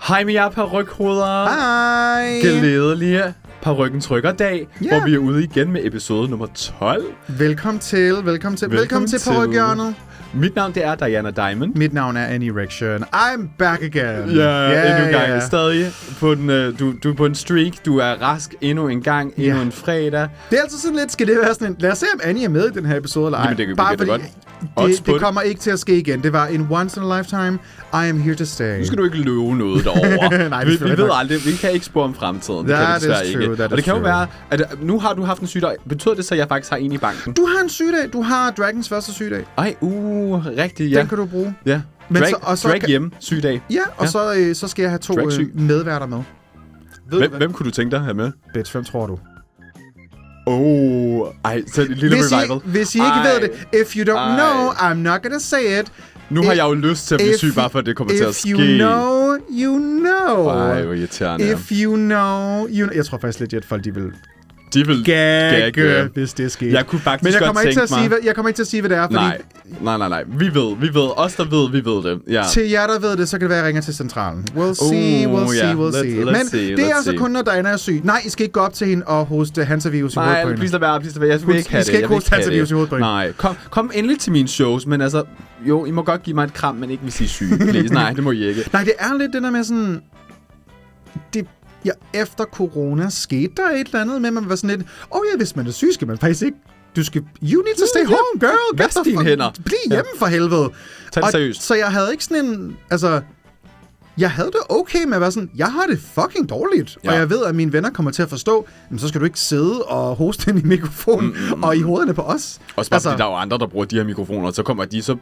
Hej med jer parrykhoveder. Hej. Glædelige Parykken Trykker dag, hvor vi er ude igen med episode nummer 12. Velkommen til Parykhjørnet. Mit navn det er Diana Diamond. Mit navn er Annie Erection. I'm back again. Endnu en gang. Stadig på den, du er på en streak. Du er rask endnu en gang. Endnu en fredag. Det er altid sådan lidt, skal det være sådan en, lad os se om Annie er med i den her episode eller ej. Jamen, det bare fordi godt. Det kommer ikke til at ske igen. Det var en once in a lifetime. I am here to stay. Nu skal du ikke løbe noget derovre. Nej, vi ved aldrig. Vi kan ikke spå om fremtiden. Det kan vi desværre ikke. Og det kan jo være, at nu har du haft en sygdag. Betyder det så, at jeg faktisk har en i banken? Du har en sygdag. Du har Dragons første sygdag. Ej, rigtigt, ja. Den kan du bruge. Ja. Drag hjemme, sygdag. Ja, og så skal jeg have 2 medværter med. Hvem kunne du tænke dig at have med? Bitch, hvem tror du? Så et lille revival. Hvis I ikke ved det, if you don't know, I'm not gonna say it. Nu har jeg jo lyst til at blive syg, bare for at det kommer til at ske. If you know, you know. Ej, hvor irriterende. If you know, you know. Jeg tror faktisk lidt, at folk de vil gagge, hvis det sker. Jeg kunne faktisk Men jeg godt kommer ikke tænke mig... jeg kommer ikke til at sige, hvad det er, fordi... Nej. Vi ved. Os, der ved, vi ved det. Ja. Til jer, der ved det, så kan det være, at jeg ringer til centralen. We'll see. Men det er altså kun, når Diana er syg. Nej, I skal ikke gå op til hende og hoste Hansa-virus i hovedet på hende. Nej, please lad være. Jeg vil ikke have det. I skal ikke hoste Hansa-virus i hovedet på hende. Nej, kom endelig til mine shows, men altså... Jo, I må godt give mig et kram, men ikke hvis I er syge. Please. Nej, det må I ikke. Nej, det er lidt det der med sådan... Ja, efter corona skete der et eller andet med, at man var sådan lidt, hvis man er syg, skal man faktisk ikke. You need to stay home, girl. Vask dine hænder. Bliv hjemme for helvede. Tag det seriøst. Så jeg havde ikke sådan en, jeg havde det okay med at være sådan, jeg har det fucking dårligt. Ja. Og jeg ved, at mine venner kommer til at forstå, men så skal du ikke sidde og hoste ind i mikrofonen og i hovederne på os. Også bare fordi der er jo andre, der bruger de her mikrofoner, så kommer de, så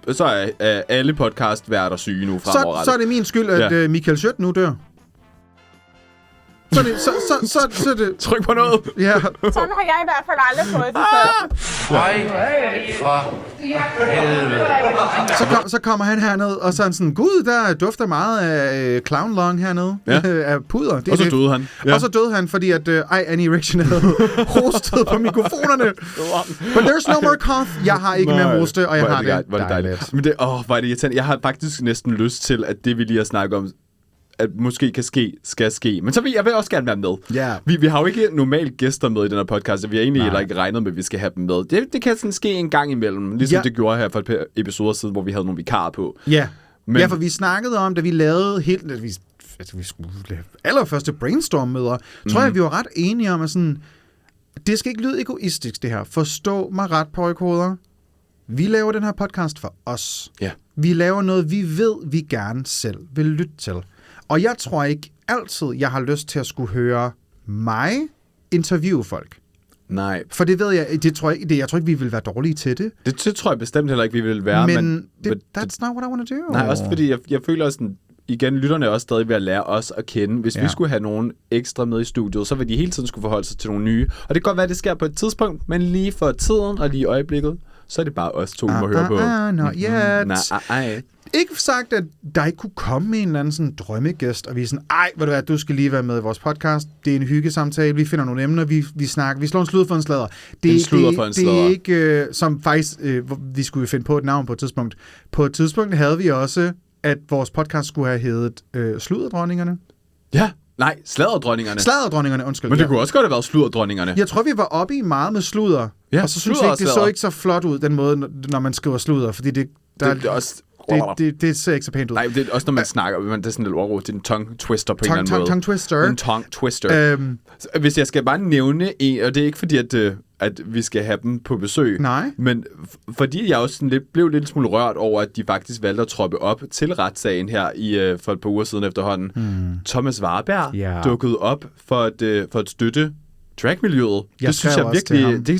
er alle podcastværter syge nu fremover. Så er det min skyld, at Michael Schødt nu dør. Så er det... Tryk på noget. Ja. Sådan har jeg i hvert fald aldrig fået det før. Så kommer han herned, og så er han sådan, gud, der dufter meget af clown lung hernede. Ja. Af puder. Og så døde han. Ja. Og så døde han, fordi at Annie Erection havde hostet på mikrofonerne. But there's no more cough. Jeg har ikke mere hoste, og jeg har det. Var det dejligt. Men hvor er det irriterende. Jeg har faktisk næsten lyst til, at det vi lige har snakket om, at måske skal ske. Men så vil jeg også gerne være med. Yeah. Vi har jo ikke normalt gæster med i den her podcast, og vi har egentlig heller ikke regnet med, at vi skal have dem med. Det kan sådan ske en gang imellem, ligesom det gjorde her for et par episoder siden, hvor vi havde nogle vikarer på. Ja, for vi snakkede om, da vi lavede vi skulle lave allerførste brainstorm-møder, tror jeg, vi var ret enige om, at sådan, det skal ikke lyde egoistisk, det her. Forstå mig ret, parykhoveder. Vi laver den her podcast for os. Ja. Vi laver noget, vi ved, vi gerne selv vil lytte til. Og jeg tror ikke altid, jeg har lyst til at skulle høre mig interviewe folk. Nej. For det ved jeg, jeg tror ikke, vi vil være dårlige til det. Det tror jeg bestemt heller ikke, vi vil være. Men that's not what I want to do. Nej, også fordi jeg føler også, igen, lytterne er også stadig ved at lære os at kende. Hvis vi skulle have nogen ekstra med i studiet, så vil de hele tiden skulle forholde sig til nogle nye. Og det kan godt være, at det sker på et tidspunkt, men lige for tiden og lige i øjeblikket, så er det bare os to, vi må høre på. Not yet. Nej. Ikke sagt, at der ikke kunne komme en eller anden sådan drømmegæst, og vi er sådan, ved du hvad, du skal lige være med i vores podcast. Det er en hyggesamtale, vi finder nogle emner, vi snakker, vi slår en sludder for en sladder. Det er ikke, som faktisk, vi skulle finde på et navn på et tidspunkt. På et tidspunkt havde vi også, at vores podcast skulle have heddet Sludderdronningerne. Ja. Nej, Sladderdronningerne. Sladderdronningerne, undskyld. Men det kunne også godt have været Sludderdronningerne. Jeg tror, vi var oppe i meget med sludder. Ja, og så synes jeg ikke, det så ikke så flot ud, den måde, når man skriver sludder, fordi det er også... Det ser ikke så pænt ud. Nej, det er også, når man snakker, det er sådan lidt ordord, det er en tongue twister på en eller anden måde. Tongue twister. En tongue twister. Hvis jeg skal bare nævne en, og det er ikke fordi, at vi skal have dem på besøg. Nej. Men fordi jeg også sådan blev lidt smule rørt over, at de faktisk valgte at troppe op til retssagen her for et par uger siden efterhånden. Thomas Warberg dukkede op for at støtte dragmiljøet. Det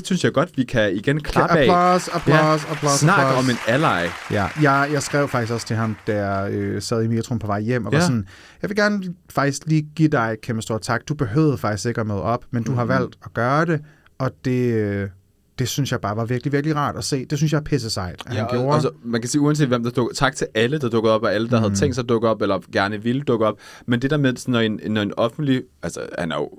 synes jeg godt, vi kan igen klappe af. Applaus. Snak om en ally. Ja, jeg skrev faktisk også til ham, da jeg sad i metroen på vej hjem, og var sådan, jeg vil gerne faktisk lige give dig et kæmpe stort tak. Du behøvede faktisk ikke at møde op, men du har valgt at gøre det, og det synes jeg bare var virkelig, virkelig rart at se. Det synes jeg er pisse sejt, at han gjorde. Altså, man kan sige, uanset hvem der dukker... Tak til alle, der dukkede op, og alle, der havde tænkt sig at dukke op, eller gerne ville dukke op. Men det der med, sådan, når en offentlig... Altså, han er jo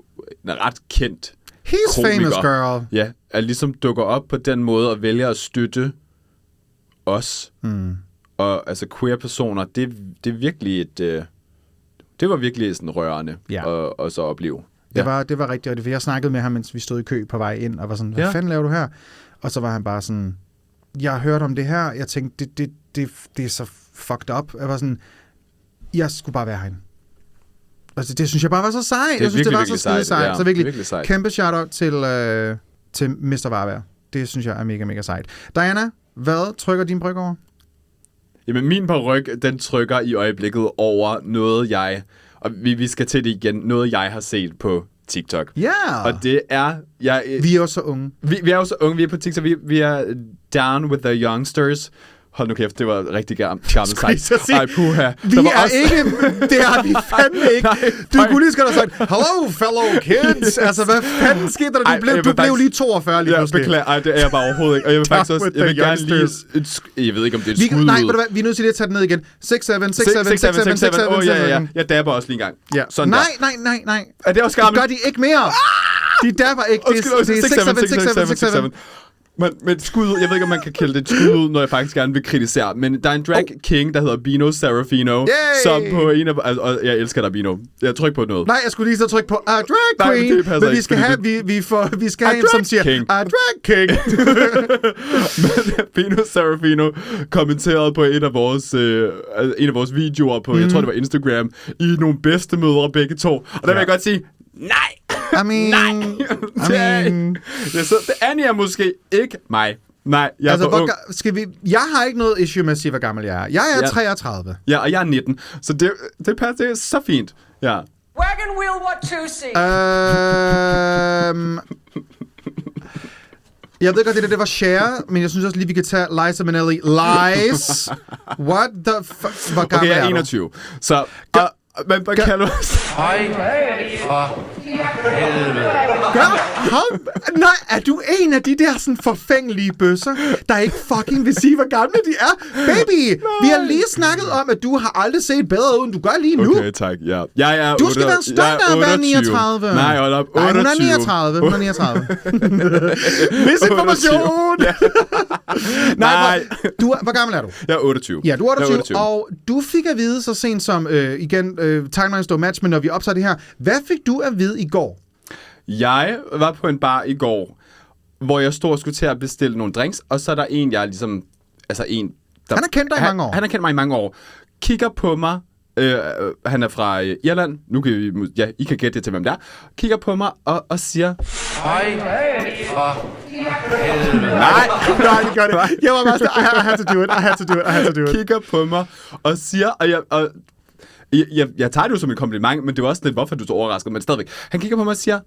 en ret kendt He's komiker, famous, girl. Ja, at ligesom dukker op på den måde, og vælger at støtte os. Og altså queer-personer, det er virkelig et... Det var virkelig sådan rørende at så opleve. Det var rigtig, for jeg snakkede med ham, mens vi stod i kø på vej ind, og var sådan, hvad fanden laver du her? Og så var han bare sådan, jeg har hørt om det her, jeg tænkte, det er så fucked up. Jeg var sådan, jeg skulle bare være herinde. Altså, det synes jeg bare var så sejt. Jeg synes, det var så skide sejt. Ja, så virkelig sejt. Kæmpe shout-out til Mr. Varberg. Det synes jeg er mega, mega sejt. Diana, hvad trykker din bryg over? Jamen, min paryk, den trykker i øjeblikket over noget, og vi skal til det igen, noget jeg har set på TikTok. Ja. Yeah. Og det er... vi er også så unge. Vi er også unge, vi er på TikTok, vi er down with the youngsters. Hold nu kæft, det var rigtig gammelt sejt. Ej, puha. Vi er også... ikke... Det har vi fandme ikke. Du kunne lige have sagt, hello, fellow kids. Altså, hvad fanden skete der? Du blev lige 42 lige pludselig. Ja, beklager. Ej, det er jeg bare overhovedet ikke. Og jeg vil faktisk også... Jeg vil gerne lige... Jeg ved ikke, om det er et skud. Nej, ved du hvad? Vi er nødt til lige at tage den ned igen. 6-7. Jeg dabber også lige en gang. Ja. Sådan nej. Er det også gammelt? Det gør de ikke mere. De dabber ikke. Det er 6-7. Men skud ud, jeg ved ikke, om man kan kalde det et skud ud, når jeg faktisk gerne vil kritisere. Men der er en drag king, der hedder Bino Serafino, som på en af... Og jeg elsker dig, Bino. Jeg trykker på noget. Nej, jeg skulle lige så trykke på a drag queen, men vi skal have en, som siger king. A drag king. Men Bino Serafino kommenterede på en af vores videoer på, jeg tror det var Instagram, i nogle bedstemødre begge to. Og der vil jeg godt sige, nej! Det Annie er måske ikke mig. Nej, jeg er for ung. Jeg har ikke noget issue med at sige, hvor gammel jeg er. Jeg er 33. Ja, og jeg er 19. Så det er så fint. Ja. Wagon wheel Watusi. Jeg ved godt, det var Cher, men jeg synes også lige, vi kan tage Liza Minnelli. Lies. What the fuck? Hvor gammel jeg er 21. Så... Men hvad kan du... Hej for helvede. Nej, er du en af de der sådan forfængelige bøsser, der ikke fucking vil sige, hvor gamle de er? Baby, vi har lige snakket om, at du har aldrig set bedre ud, end du gør lige nu. Okay, tak. Ja. Jeg er du skal være stolt af at være 39. Nej, hold op. 28. Nej, hun er 39. Misinformation! Nej. Hvor gammel er du? Jeg er 28. Ja, du er 28. Og du fik at vide så sent som, igen, timeline står match, men når vi optager det her, hvad fik du at vide i går? Jeg var på en bar i går, hvor jeg stod og skulle til at bestille nogle drinks, og så er der en, jeg ligesom... Altså en... Der, han har kendt dig i mange år. Han har kendt mig i mange år. Kigger på mig. Han er fra Irland. Nu kan vi... Ja, I kan gætte det til, hvem det er. Kigger på mig og siger... Hej for helvede. Nej, det gør det. Jeg var bare I had to do it. Kigger på mig og siger... Og jeg tager det jo som et kompliment, men det var også lidt, hvorfor du er så overrasket, men stadigvæk. Han kigger på mig og siger,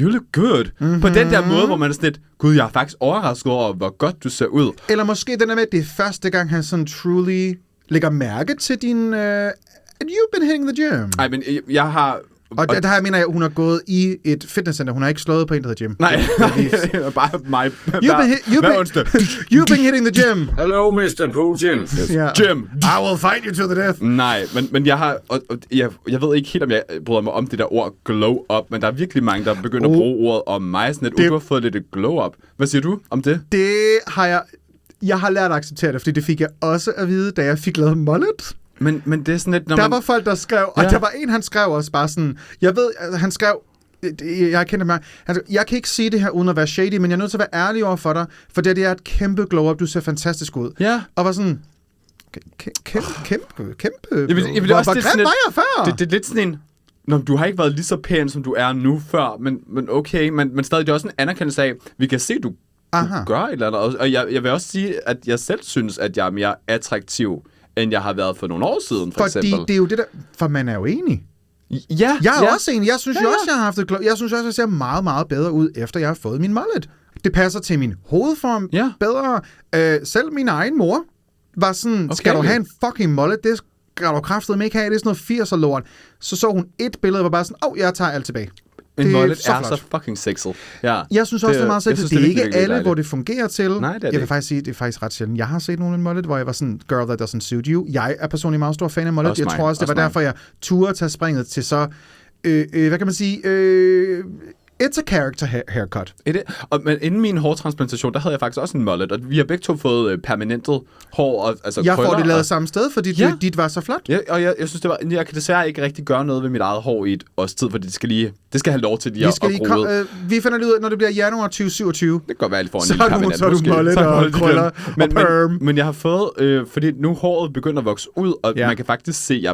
you look good. Mm-hmm. På den der måde, hvor man er sådan lidt, gud, jeg er faktisk overrasket over, hvor godt du ser ud. Eller måske den der med, at det er første gang, han sådan truly lægger mærke til din... You've been hitting the gym. Nej, men jeg har... Og der her mener jeg, at hun har gået i et fitnesscenter. Hun har ikke slået på en, der hedder gym. Nej, bare mig. You've been hitting the gym. Hello, Mr. Putin. Yes. Yeah. Gym. I will fight you to the death. Nej, men jeg har... Jeg ved ikke helt, om jeg bryder mig om det der ord glow up, men der er virkelig mange, der begynder at bruge ordet om mig. Sådan at du har fået lidt et glow up. Hvad siger du om det? Det har jeg... Jeg har lært at acceptere det, fordi det fik jeg også at vide, da jeg fik lavet mullet. Men det er sådan lidt... Der var folk, der skrev, og der var en, han skrev også bare sådan... Jeg ved, han skrev... Jeg kender mig. Han skrev, jeg kan ikke sige det her uden at være shady, men jeg er nødt til at være ærlig over for dig, for det er et kæmpe glow-up. Du ser fantastisk ud. Ja. Og var sådan... Kæmpe... Hvor grim var jeg før? Det er lidt sådan en... Nå, du har ikke været lige så pæn, som du er nu før, men okay. Men stadig, det er også en anerkendelse af, vi kan se, du gør et eller andet. Og jeg vil også sige, at jeg selv synes, at jeg er mere attraktiv, end jeg har været for nogle år siden, for eksempel. Fordi det er jo det der... For man er jo enig. Ja. Jeg er også enig. Jeg synes også, jeg har haft et... Jeg synes også, jeg ser meget, meget bedre ud, efter jeg har fået min mullet. Det passer til min hovedform bedre. Selv min egen mor var sådan, skal du have en fucking mullet? Det skal du kraftedeme ikke have. Det er sådan noget 80'er lort. Så hun et billede, var bare sådan, jeg tager alt tilbage. En mullet er så fucking sexet. Ja. Jeg synes også, det er meget sexet. Det er ikke alle, hvor det fungerer til. Nej, det er jeg vil faktisk sige, det er faktisk ret sjældent. Jeg har set nogen en mullet, hvor jeg var sådan, girl that doesn't suit you. Jeg er personligt meget stor fan af mullet. Jeg tror også, det var derfor, jeg turde tage springet til så, hvad kan man sige, It's a character haircut. Men inden min hårtransplantation, der havde jeg faktisk også en mullet, og vi har begge to fået permanentet hår. Og, altså jeg får det lavet samme sted, fordi dit var så flot. Ja, og jeg synes, jeg kan desværre ikke rigtig gøre noget ved mit eget hår i et års tid, fordi det skal have lov til at gro ud. Vi finder det ud af, når det bliver januar 2027. Det kan godt være, at I får en lille permanent. Så er du mullet og krøller og perm. Men jeg har fået, fordi nu håret begynder at vokse ud, og man kan faktisk se,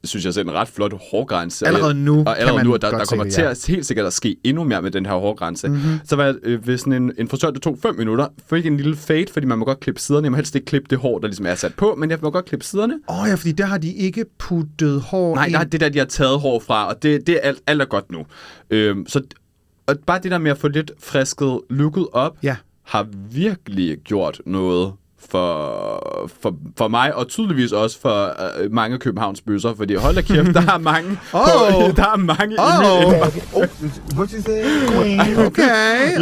synes jeg selv, en ret flot hårgrænse. Allerede nu og der kommer til at helt sikkert at ske endnu mere med den her hårgrænse. Så var jeg ved sådan en frisør, det tog 5 minutter, fik en lille fade, fordi man må godt klippe siderne. Jeg må helst ikke klippe det hår, der ligesom er sat på, men jeg må godt klippe siderne. Ja, fordi der har de ikke puttet hår ind. Nej, det der, de har taget hår fra, og det er alt er godt nu. Og bare det der med at få lidt frisket looket op, har virkelig gjort noget for mig, og tydeligvis også for mange Københavns bøsser, fordi hold da kæft, der er mange der er mange Okay.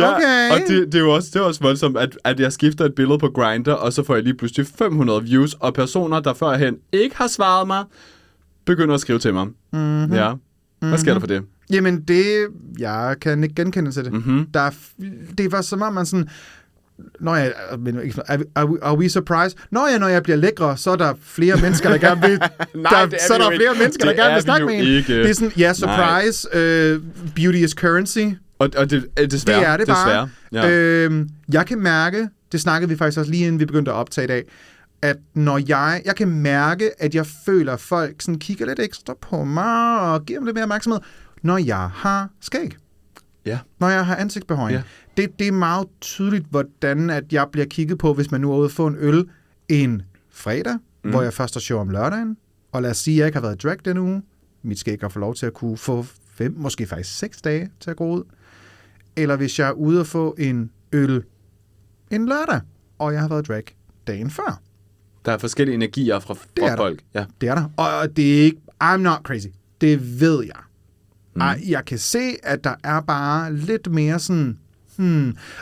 Og det er jo også voldsomt, at jeg skifter et billede på Grindr, og så får jeg lige pludselig 500 views, og personer, der førhen ikke har svaret mig, begynder at skrive til mig. Ja. Hvad sker der for det? Jamen jeg kan ikke genkende til det. Det var som om man sådan, are we surprised? Når jeg bliver lækre, så er der flere mennesker, der gerne vil snakke med en. Det er sådan, surprise, beauty is currency. Og det desværre. Det er det bare. Ja. Jeg kan mærke, det snakkede vi faktisk også lige inden vi begyndte at optage i dag, at når jeg kan mærke, at jeg føler, at folk sådan kigger lidt ekstra på mig og giver mig lidt mere opmærksomhed, når jeg har skæg. Ja. Når jeg har ansigtsbehøjning. Ja. Det er meget tydeligt, hvordan at jeg bliver kigget på, hvis man nu er ude at få en øl en fredag, hvor jeg først har show om lørdagen, og lad os sige, at jeg ikke har været i drag den uge. Mit skæg har fået lov til at kunne få 5, måske faktisk 6 dage til at gå ud. Eller hvis jeg er ude at få en øl en lørdag, og jeg har været i drag dagen før. Der er forskellige energier fra folk. Ja. Det er der. Og det er ikke, I'm not crazy. Det ved jeg. Jeg kan se, at der er bare lidt mere sådan,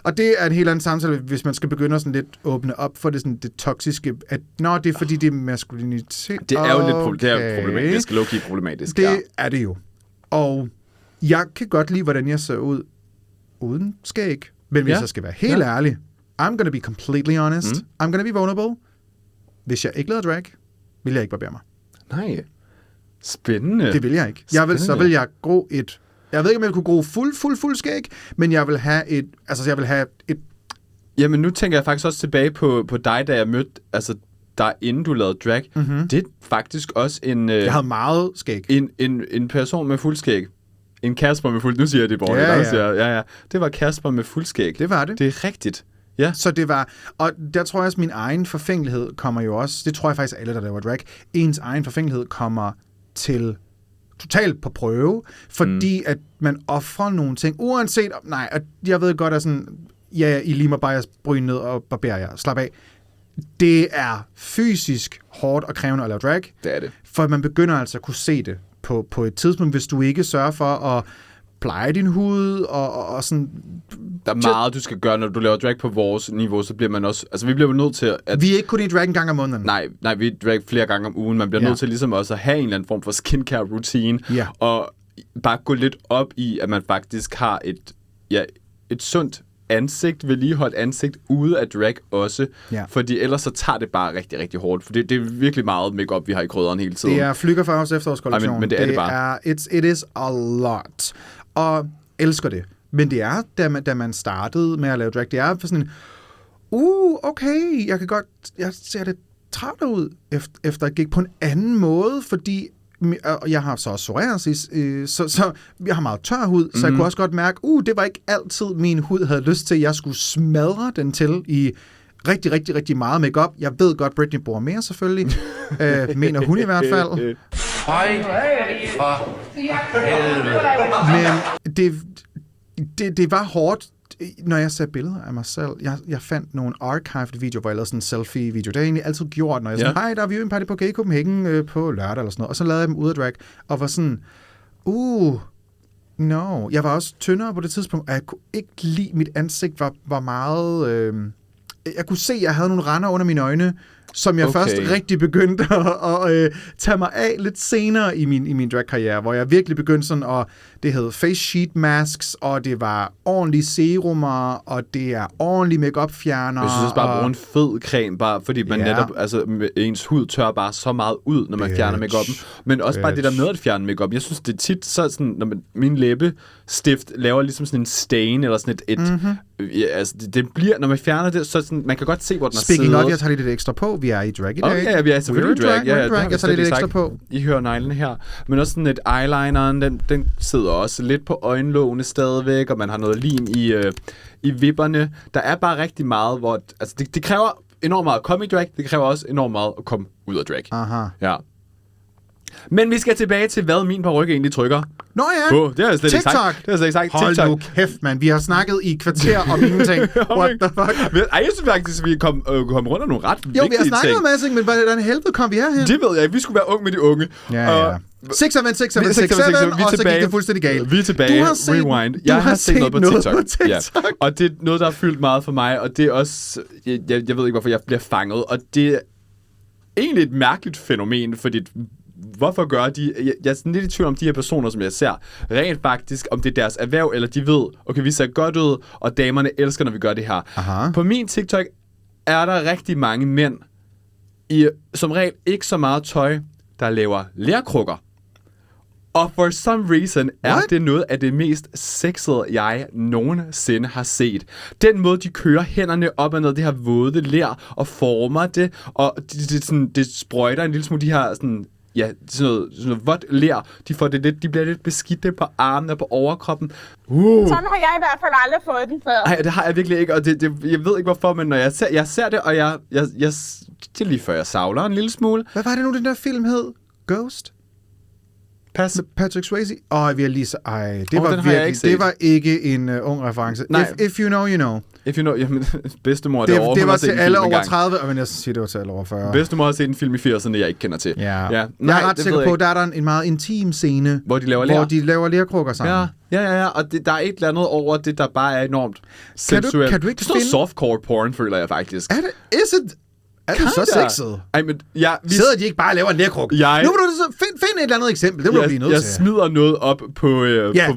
Og det er en helt anden samtale, hvis man skal begynde at sådan lidt åbne op for det toksiske, at det er fordi, det er maskulinitet. Det er jo lidt problematisk, low-key problematisk. Det er det jo. Og jeg kan godt lide, hvordan jeg ser ud uden skæg. Men hvis jeg skal være helt ærlig, I'm gonna be completely honest. I'm gonna be vulnerable. Hvis jeg ikke lavede drag, vil jeg ikke barbere mig. Nej. Spændende. Det vil jeg ikke. Så vil jeg gro et... Jeg ved ikke, om jeg kunne gro fuld skæg, men jeg vil have et... Jamen, nu tænker jeg faktisk også tilbage på dig, da jeg mødte... Altså, der inden du lavede drag. Det er faktisk også en... jeg havde meget skæg. En person med fuld skæg. En Kasper med fuld... Nu siger jeg det, Borg. Det var Kasper med fuld skæg. Det var det. Det er rigtigt. Ja. Så det var... Og der tror jeg også, min egen forfængelighed kommer jo også... Det tror jeg faktisk alle, der laver drag. Ens egen forfængelighed kommer til totalt på prøve, fordi at man offrer nogle ting, uanset... Nej, jeg ved godt, at sådan... Ja, I lige må bare jeres bryn ned og barberer jer. Slap af. Det er fysisk hårdt og krævende at lave drag. Det er det. For man begynder altså at kunne se det på et tidspunkt, hvis du ikke sørger for at pleje din hud og sådan... Der er meget, du skal gøre, når du laver drag på vores niveau, så bliver man også... Altså, vi bliver nødt til at... Vi er ikke kun i drag en gang om måneden. Nej, vi er drag flere gange om ugen. Man bliver nødt til ligesom også at have en eller anden form for skincare-routine, og bare gå lidt op i, at man faktisk har et sundt ansigt, vedligeholdt ansigt ude af drag også, fordi ellers så tager det bare rigtig, rigtig hårdt, for det er virkelig meget makeup vi har i krydderen hele tiden. Det er Flüggerfarves efterårskollektion. Men det er det bare. It is a lot. Og elsker det. Men det er, da man startede med at lave drag, det er for sådan en, okay, jeg ser lidt træt ud, efter jeg gik på en anden måde, fordi jeg har så psoriasis, så jeg har meget tør hud, så jeg kunne også godt mærke, det var ikke altid min hud havde lyst til, at jeg skulle smadre den til i rigtig, rigtig, rigtig meget makeup. Jeg ved godt, Britney bruger mere selvfølgelig, mener hun i hvert fald. Hej for helvede. Men det var hårdt, når jeg ser billeder af mig selv. Jeg fandt nogle archived videoer, hvor jeg lavede sådan en selfie-video. Det har jeg egentlig altid gjort, når jeg sådan, hej, der er viewing party på Gay Copenhagen på lørdag eller sådan noget. Og så lavede jeg dem ud af drag, og var sådan, Jeg var også tyndere på det tidspunkt, og jeg kunne ikke lide, mit ansigt var meget... jeg kunne se, at jeg havde nogle render under mine øjne, som jeg først rigtig begyndte at tage mig af lidt senere i min drag-karriere, hvor jeg virkelig begyndte sådan, og det hed face sheet masks, og det var ordentlige serumer, og det er ordentlige make-up-fjerner. Jeg synes også bare at bruge en fed creme, bare fordi man netop, altså ens hud tør bare så meget ud, når man fjerner make-up'en. Men også bare det der med at fjerne make-up. Jeg synes, det er tit så sådan, når min læbestift laver ligesom sådan en stain, eller sådan altså det bliver, når man fjerner det, så sådan, man kan godt se, hvor den er siddet. Speaking of, jeg tager lidt ekstra på. Vi er i drag i dag. Okay, ja, vi er selvfølgelig i drag. Jeg tager lidt ekstra på. I hører neglene her. Men også sådan et eyelineren, den sidder også lidt på øjenlågene stadigvæk, og man har noget lim i vipperne. Der er bare rigtig meget, hvor... Altså, det kræver enormt meget at komme i drag. Det kræver også enormt meget at komme ud af drag. Aha. Ja. Men vi skal tilbage til, hvad min paryk egentlig trykker. Nå ja, det har jeg slet ikke sagt. Det har jeg slet ikke sagt. Hold nu kæft, mand. Vi har snakket i kvarter om ingenting. What the fuck? Ej, jeg synes faktisk, at vi kom rundt om nogle ret vigtige ting. Jo, vi har snakket om masse, men hvordan helvede kom vi herhen? Det ved jeg. Vi skulle være unge med de unge. Ja. 6 og så gik det fuldstændig galt. Vi er tilbage. Rewind. Jeg har set noget på TikTok. Ja. Og det er noget, der har fyldt meget for mig, og det er også... Jeg ved ikke, hvorfor jeg bliver fanget, og det er egentlig et mærkeligt fænomen, fordi hvorfor gør de... Jeg er sådan lidt i tvivl om de her personer, som jeg ser, rent faktisk, om det er deres erhverv, eller de ved, okay, vi ser godt ud, og damerne elsker, når vi gør det her. Aha. På min TikTok er der rigtig mange mænd, i som regel ikke så meget tøj, der laver lerkrukker. Og for some reason er det noget af det mest sexede, jeg nogensinde har set. Den måde, de kører hænderne op og ned, det her våde ler, og former det, og det sprøjter en lille smule de her sådan... Ja, sådan noget vådt ler. De bliver lidt beskidte på armene og på overkroppen. Sådan har jeg i hvert fald aldrig fået den før. Nej, det har jeg virkelig ikke, og jeg ved ikke hvorfor, men når jeg ser det, og jeg det er lige før jeg savler en lille smule. Hvad var det nu, den der film hed? Ghost? Pas. Patrick Swayze? Vi har lige så... det var virkelig... Det var ikke en ung reference. If you know, you know. If you know... Jamen, bedstemor... Det var til alle over 30, men jeg siger, det var til alle over 40. Bedstemor har set en film i 80'erne, jeg ikke kender til. Ja. Jeg er ret sikker på, at der er en meget intim scene, hvor de laver lerkrukker sammen. Ja, og der er et eller andet over det, der bare er enormt sensuelt. Kan du ikke finde... softcore porn, føler jeg faktisk. Er det så sexet? Ej, men sidder de ikke bare og laver en lerkruk? Nu må du så find et eller andet eksempel. Det må du blive nødt til. Jeg smider noget op på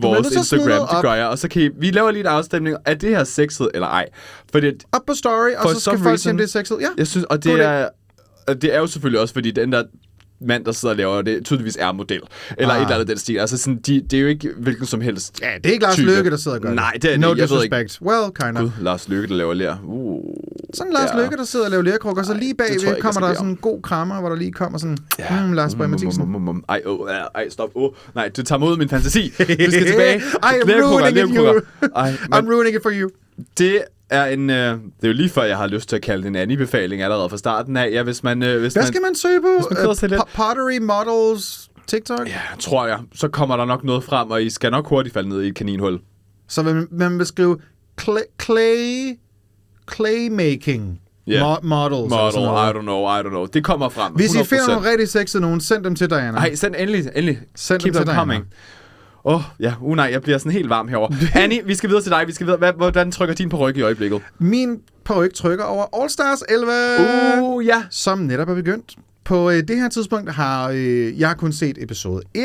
vores Instagram. Det gør jeg. Og så kan vi laver lige et afstemning. Er det her sexet eller ej? Op på story, og så skal folk se, om det er sexet. Ja. Jeg synes, og det er jo selvfølgelig også, fordi den der mand, der sidder og laver det, tydeligvis er model. Eller et eller andet den stil. Altså sådan, det er jo ikke hvilken som helst. Ja, det er ikke Lars Løkke, der sidder og gør det. Nej, det er no det. Jeg disrespect. ved ikke. Well, kind of. Gud, Lars Løkke, der laver ler. Sådan Lars Løkke, der sidder og laver lerkrukker, så lige bagved kommer der sådan en god krammer, hvor der lige kommer sådan, Lars Borg Mathisen. Ej, stop. Nej, du tager mod min fantasi. Vi skal tilbage. I'm ruining it for you. Det er jo lige før, jeg har lyst til at kalde det en Annie-befaling allerede fra starten af. Ja, hvis man... Hvad skal man søge på? Pottery Models TikTok? Ja, tror jeg. Så kommer der nok noget frem, og I skal nok hurtigt falde ned i et kaninhul. Så man vil skrive claymaking models. I don't know. Det kommer frem. 100%. Hvis I finder nogle rigtig sexede nogen, send dem til Diana. Nej, send endelig. Send Keep dem til coming. Nej, jeg bliver sådan helt varm herovre. Annie, vi skal videre til dig. Hvordan trykker din paryk i øjeblikket? Min paryk trykker over All Stars 11. Ja. Som netop er begyndt. På det her tidspunkt har jeg kun set episode 1.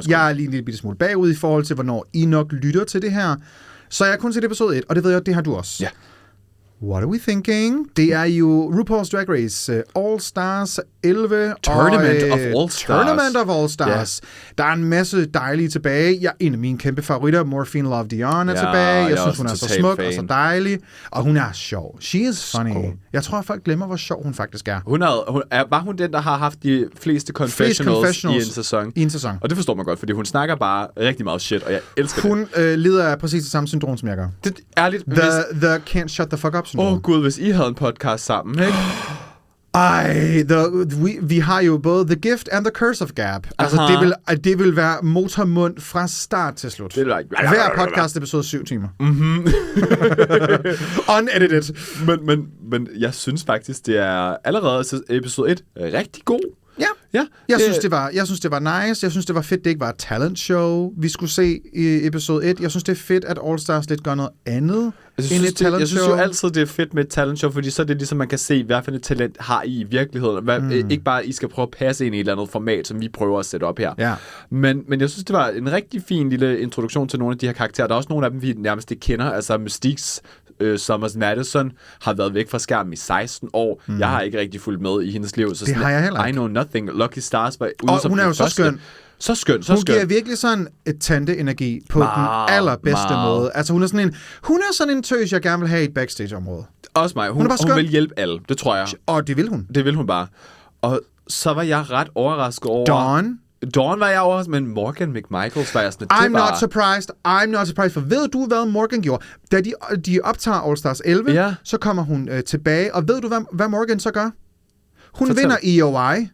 Jeg er lige en lille bitte smule bagud i forhold til, hvornår I nok lytter til det her. Så jeg har kun set episode 1, og det ved jeg, det har du også. Ja. What are we thinking? Det er jo RuPaul's Drag Race All Stars 11. Tournament of All Stars. Tournament of All Stars. Yeah. Der er en masse dejlige tilbage. En af mine kæmpe favoritter, Morphine Love Dion, er tilbage. Jeg synes, hun er så smuk og så dejlig. Og hun er sjov. She is funny. Jeg tror, at folk glemmer, hvor sjov hun faktisk er. Var hun den, der har haft de fleste confessionals i en sæson? Og det forstår man godt, fordi hun snakker bare rigtig meget shit, og jeg elsker det. Hun lider af præcis det samme syndrom, som jeg gør. Det er ærligt. The can't shut the fuck up. Gud, hvis I havde en podcast sammen, ikke? Vi har jo både The Gift and The Curse of Gab. Altså, det vil være motormund fra start til slut. Hver podcast episode 7 timer. Unedited. Men jeg synes faktisk, det er allerede episode 1 rigtig god. Ja. Jeg synes, det var nice. Jeg synes, det var fedt, det ikke var et talent show, vi skulle se i episode 1. Jeg synes, det er fedt, at All Stars lidt gør noget andet Jeg synes jo altid, det er fedt med et talentshow, fordi så er det ligesom, man kan se, hvad for et talent har I virkeligheden. Ikke bare, I skal prøve at passe ind i et eller andet format, som vi prøver at sætte op her. Ja. Men jeg synes, det var en rigtig fin lille introduktion til nogle af de her karakterer. Der er også nogle af dem, vi nærmest ikke kender. Altså Mystique's Summers Madison har været væk fra skærmen i 16 år. Jeg har ikke rigtig fulgt med i hendes liv. Så det har jeg heller ikke. I Know Nothing. Lucky Stars var ude som hun er jo så skøn. Så skøn. Hun giver virkelig sådan et tante-energi på den allerbedste måde. Altså hun er sådan en tøs, jeg gerne vil have i et backstage-område. Også mig. Hun vil hjælpe alle, det tror jeg. Og det vil hun. Det vil hun bare. Og så var jeg ret overrasket over... Dawn var jeg overrasket, men Morgan McMichaels var jeg sådan... I'm not surprised. For ved du, hvad Morgan gjorde? Da de optager All Stars 11, så kommer hun tilbage. Og ved du, hvad Morgan så gør? Hun vinder EOI.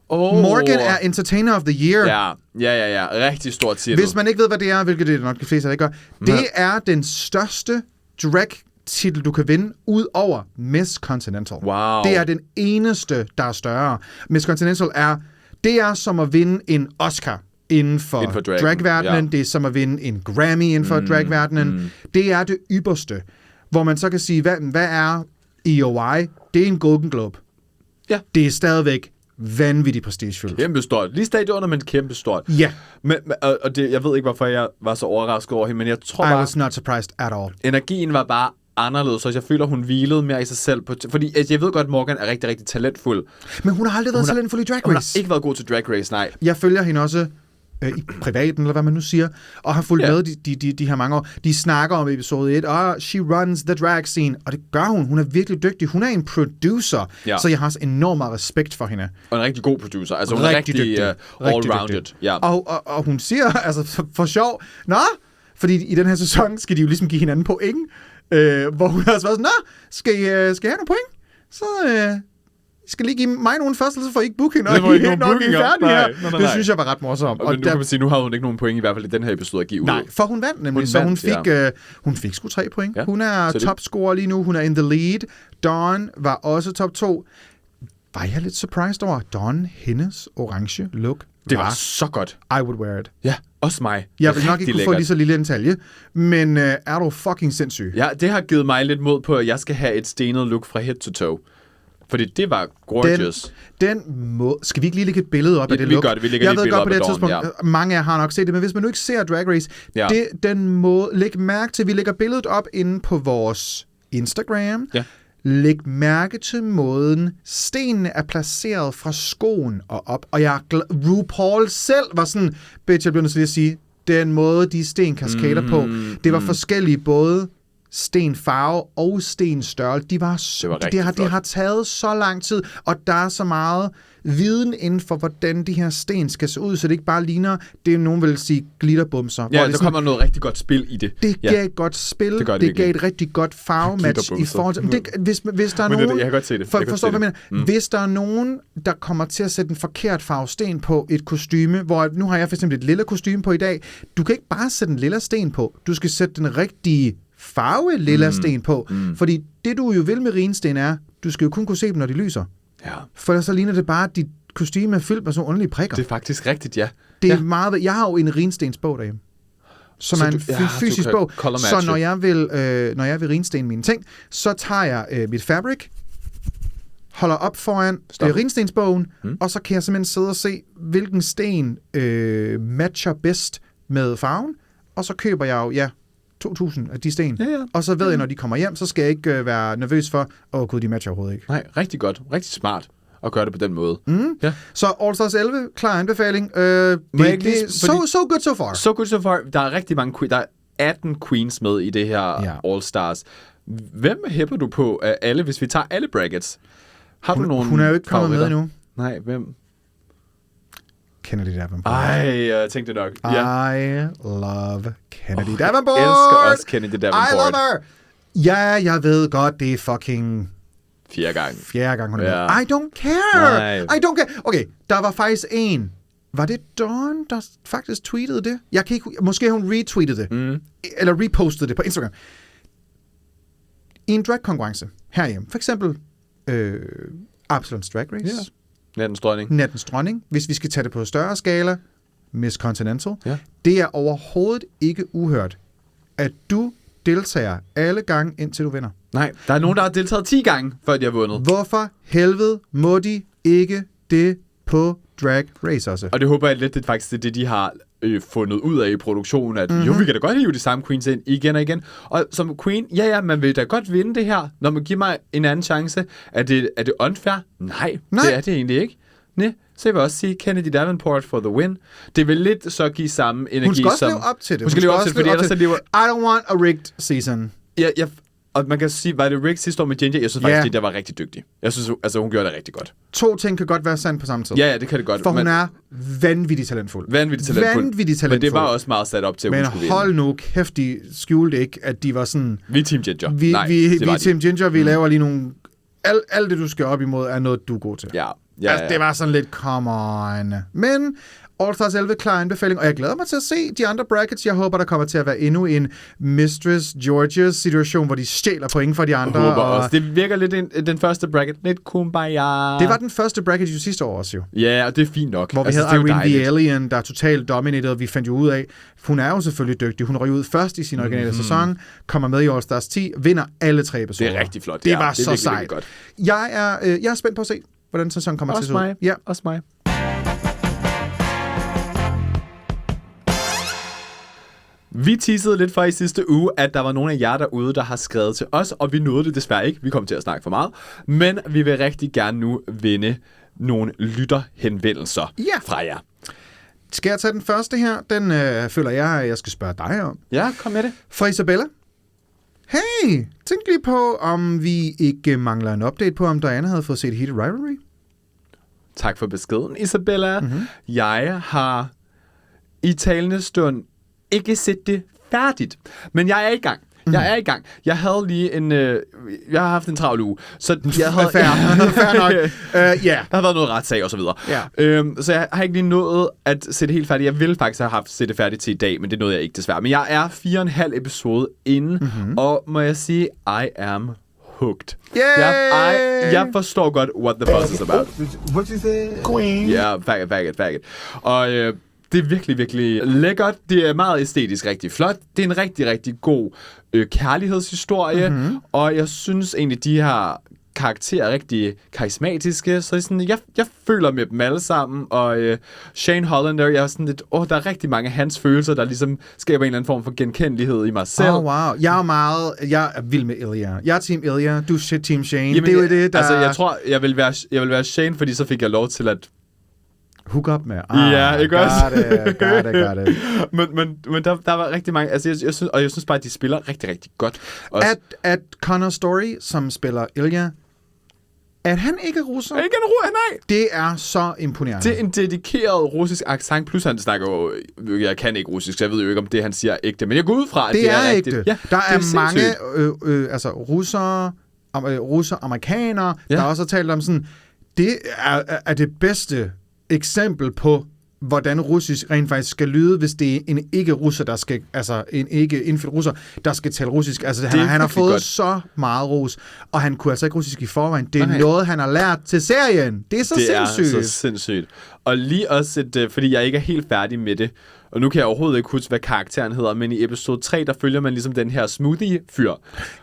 Morgan er Entertainer of the Year. Ja. Rigtig stort titel. Hvis man ikke ved, hvad det er, hvilket det er nok de fleste, der ikke gør. Det er den største drag-titel, du kan vinde, ud over Miss Continental. Wow. Det er den eneste, der er større. Miss Continental det er som at vinde en Oscar inden for dragverdenen. Det er som at vinde en Grammy inden for dragverdenen. Det er det ypperste. Hvor man så kan sige, hvad er EOI? Det er en Golden Globe. Ja. Det er stadigvæk vanvittigt prestigefyldt. Kæmpe stort. Lige stadion, men kæmpe stort. Ja. Og det, jeg ved ikke, hvorfor jeg var så overrasket over hende, men jeg tror bare... I was not surprised at all. Energien var bare anderledes, så jeg føler, hun hvilede mere i sig selv. Fordi jeg ved godt, at Morgan er rigtig, rigtig talentfuld. Men hun har aldrig været talentfuld i Drag Race. Hun har ikke været god til Drag Race, nej. Jeg følger hende også i privaten, eller hvad man nu siger, og har fulgt med de her mange år. De snakker om episode 1, she runs the drag scene, og det gør hun. Hun er virkelig dygtig. Hun er en producer, så jeg har også enormt meget respekt for hende. Og en rigtig god producer. Altså hun er rigtig all-rounded. Ja. Og hun siger, altså for sjov, fordi i den her sæson skal de jo ligesom give hinanden point, hvor hun har altså været sådan, skal I have nogle point? Så... skal lige give mig nogen først, så får I ikke booking, når I er færdige her. Det synes jeg var ret morsomt. Men nu kan man sige, nu har hun ikke nogen point, i hvert fald i den her episode at give ud. Nej, for hun vandt nemlig, hun fik sgu 3 point. Ja. Hun er topscorer lige nu, hun er in the lead. Dawn var også top 2. Var jeg lidt surprised over Dawn, hendes orange look? Det var så godt. I would wear it. Ja, også mig. Jeg vil nok ikke kunne få lige så lille en talje, men er du fucking sindssyg? Ja, det har givet mig lidt mod på, at jeg skal have et stenet look fra head to toe. Fordi det var gorgeous. Den måde... Skal vi ikke lige lægge et billede op af det look? Vi gør det. Vi lægger lige et billede op af Dawn. Jeg ved godt på det tidspunkt, mange af jer har nok set det, men hvis man nu ikke ser Drag Race, den måde... Læg mærke til, vi lægger billedet op inde på vores Instagram. Ja. Læg mærke til måden, stenene er placeret fra skoen og op. Og RuPaul selv var sådan, bitch, jeg bliver nødt til at sige, den måde, de sten kaskader på, det var forskellige både stenfarve og stenstørrelse. Det har taget så lang tid, og der er så meget viden inden for, hvordan de her sten skal se ud, så det ikke bare ligner, det nogen vil sige glitterbumser. Ja, der kommer noget rigtig godt spil i det. Det gav et godt spil, det gav et rigtig godt farvematch i forhold til... Hvis der er nogen... Jeg kan godt se det. Forstår du, hvad jeg mener? Hvis der er nogen, der kommer til at sætte en forkert farve sten på et kostyme, hvor nu har jeg for eksempel et lille kostyme på i dag, du kan ikke bare sætte en lille sten på. Du skal sætte den rigtige farve lilla sten på. Fordi det, du jo vil med rinsten er, du skal jo kun kunne se dem, når de lyser. Ja. For så ligner det bare, at dit kostyme er fyldt med sådan underlige prikker. Det er faktisk rigtigt, ja. Det er meget... Jeg har jo en rinstensbog derhjemme. Som er en fysisk bog. Så når jeg vil rinsten mine ting, så tager jeg mit fabric, holder op foran rinstensbogen, og så kan jeg simpelthen sidde og se, hvilken sten matcher bedst med farven. Og så køber jeg jo, 2.000 af de sten. Ja. Og så ved jeg, når de kommer hjem, så skal jeg ikke være nervøs for, gud, de matcher overhovedet ikke. Nej, rigtig godt. Rigtig smart at gøre det på den måde. Ja. Så All Stars 11, klar anbefaling. So good so far. So good so far. Der er rigtig mange der er 18 queens med i det her All Stars. Hvem hæpper du på af alle, hvis vi tager alle brackets? Har du nogen? Hun er jo ikke kommet med endnu. Nej, hvem? Kennedy Davenport. Ej, jeg tænkte nok. Ja. I love Kennedy Davenport. Jeg elsker også Kennedy Davenport. I love her. Ja, jeg ved godt, det er fucking... Fjerde gang, hun er med. I don't care. Nej. I don't care. Okay, der var faktisk en. Var det Dawn, der faktisk tweetede det? Jeg kan ikke... Måske hun retweetede det. Eller repostede det på Instagram. I en drag-konkurrence herhjemme. For eksempel Absalons Drag Race. Ja. Nattens dronning. Hvis vi skal tage det på større skala, Miss Continental. Ja. Det er overhovedet ikke uhørt, at du deltager alle gange, indtil du vinder. Nej, der er nogen, der har deltaget 10 gange, før de har vundet. Hvorfor helvede må de ikke det på Drag Race også? Og det håber jeg lidt, det er faktisk det, de har fundet ud af i produktionen, at jo, vi kan da godt hive de samme queens ind igen og igen. Og som queen, man vil da godt vinde det her, når man giver mig en anden chance. Er det unfair? Nej, det er det egentlig ikke. Nej, så jeg vil også sige Kennedy Davenport for the win. Det vil lidt så give samme energi. Hun skal også leve op til det. Hun skal leve op til det, fordi ellers så lever... I don't want a rigged season. Ja, og man kan sige, var det Rick sidste år med Ginger? Jeg synes faktisk, det der var rigtig dygtig. Jeg synes, hun gjorde det rigtig godt. 2 ting kan godt være sandt på samme tid. Ja, det kan det godt. For hun er vanvittigt talentfuld. Vanvittigt talentfuld. Men det var også meget sat op til, at hun skulle vinde. Men hold nu kæft, de skjulte ikke, at de var sådan... Vi er Team Ginger. Vi er Team Ginger, vi laver lige nogle... Alt det, du skal op imod, er noget, du er god til. Ja. Det var sådan lidt, come on. Men All Stars 11 klar anbefaling, og jeg glæder mig til at se de andre brackets. Jeg håber, der kommer til at være endnu en Mistress Georgias situation, hvor de stjæler point fra de andre. Jeg håber også. Det virker lidt den første bracket. Lidt kumbaya. Det var den første bracket jo sidste år også jo. Ja, og det er fint nok. Hvor vi havde Irene the Alien, der er totalt dominated, og vi fandt jo ud af, hun er jo selvfølgelig dygtig. Hun røg ud først i sin originale sæson, kommer med i All Stars 10, vinder alle 3 episoder. Det er rigtig flot. Det var så sejt. Godt. Jeg er spændt på at se, hvordan sæsonen kommer til at se ud. Ja, også mig. Vi teasede lidt for i sidste uge, at der var nogle af jer derude, der har skrevet til os, og vi nåede det desværre ikke. Vi kom til at snakke for meget. Men vi vil rigtig gerne nu vinde nogle lytterhenvendelser fra jer. Skal jeg tage den første her? Den føler jeg skal spørge dig om. Ja, kom med det. Fra Isabella. Hey, tænk lige på, om vi ikke mangler en update på, om Diana havde fået set Heated Rivalry. Tak for beskeden, Isabella. Jeg har i talende stund ikke set det færdigt, men jeg er i gang. Jeg havde lige jeg har haft en travl uge, så jeg havde... Fair nok. Der har været noget retssag og så videre. Så jeg har ikke lige nået at se det helt færdigt. Jeg ville faktisk have set det færdigt til i dag, men det nåede jeg ikke desværre. Men jeg er 4,5 episode inde, og må jeg sige, I am hooked. Jeg forstår godt, what the fuss is about. What you say? Queen. Ja, faggot. Og det er virkelig, virkelig lækkert. Det er meget æstetisk rigtig flot. Det er en rigtig, rigtig god kærlighedshistorie. Og jeg synes egentlig, de her karakterer er rigtig karismatiske. Så sådan, jeg føler med dem alle sammen. Og Shane Hollander, jeg er sådan lidt... der er rigtig mange af hans følelser, der ligesom skaber en eller anden form for genkendelighed i mig selv. Wow. Jeg er vild med Ilya. Jeg er Team Ilya. Du er Team Shane. Jamen, det er jo det, der... Altså, jeg tror, jeg vil være Shane, fordi så fik jeg lov til at hook up med. Ja, ikke også? Got it. Men der var rigtig mange... Altså, jeg synes bare, at de spiller rigtig, rigtig godt. At Connor Story, som spiller Ilya, er han ikke russer? Ikke en russer, nej. Det er så imponerende. Det er en dedikeret russisk accent, plus han snakker jo... Jeg kan ikke russisk, så jeg ved jo ikke, om det, han siger, er ægte. Men jeg går ud fra, at det er ægte. Ja, der er mange russer, amerikanere, der også har talt om sådan... Det er det bedste eksempel på, hvordan russisk rent faktisk skal lyde, hvis det er en ikke-russer, der skal, altså en ikke-indfødt russer, der skal tale russisk. Altså, han har fået godt. Så meget ros, og han kunne altså ikke russisk i forvejen. Det er noget, han har lært til serien. Det er så sindssygt. Det er så sindssygt. Og lige også, fordi jeg ikke er helt færdig med det, og nu kan jeg overhovedet ikke huske, hvad karakteren hedder, men i episode 3, der følger man ligesom den her smoothie-fyr.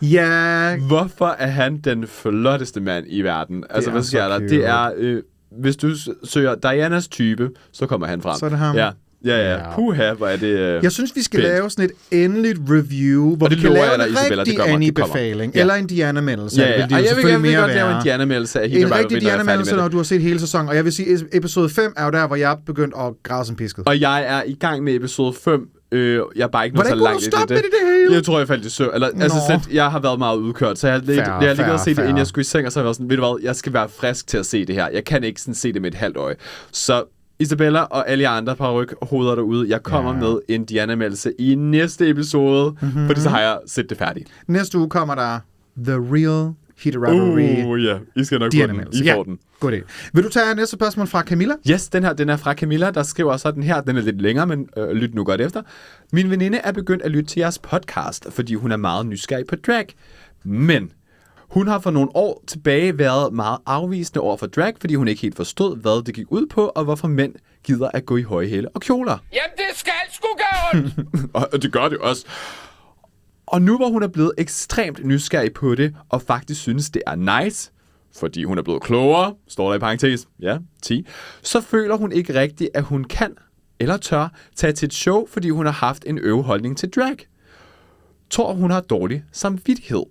Ja. Hvorfor er han den flotteste mand i verden? Altså, hvad sker der? Det er... hvis du søger Dianas type, så kommer han frem. Så er det ham. Ja. Puha, hvor er det jeg synes, vi skal lave sådan et endeligt review, hvor vi kan lave en rigtig Annie-befaling, eller en Diana-meldelse. Ja. Og jeg vil godt lave en Diana-meldelse af hele en rigtig Diana-meldelse, når du har set hele sæsonen. Og jeg vil sige, at episode 5 er jo der, hvor jeg er begyndt at græde som pisket. Og jeg er i gang med episode 5. Jeg er bare ikke nået så langt i det. Jeg tror, jeg faldt i søvn. Jeg har været meget udkørt, så jeg har ligget og set det, inden jeg skulle i seng, og så har jeg været sådan, ved du hvad, jeg skal være frisk til at se det her. Jeg kan ikke sådan se det med et halvt øje. Så Isabella og alle andre parrykhoveder derude, jeg kommer med en Diana-meldelse i næste episode, fordi så har jeg set det færdigt. Næste uge kommer der The Real Heated Rivalry. Ja, I skal nok få den. I får den. God idé. Vil du tage næste spørgsmål fra Camilla? Yes, den er fra Camilla, der skriver sådan her. Den er lidt længere, men lyt nu godt efter. Min veninde er begyndt at lytte til jeres podcast, fordi hun er meget nysgerrig på drag. Men hun har for nogle år tilbage været meget afvisende over for drag, fordi hun ikke helt forstod, hvad det gik ud på, og hvorfor mænd gider at gå i høje hæle og kjoler. Jamen, det skal sgu gøre ondt! Og det gør det også. Og nu hvor hun er blevet ekstremt nysgerrig på det, og faktisk synes, det er nice, fordi hun er blevet klogere, står der i parentes, 10, så føler hun ikke rigtigt, at hun kan eller tør tage til et show, fordi hun har haft en øveholdning til drag. Tror hun har dårlig samvittighed.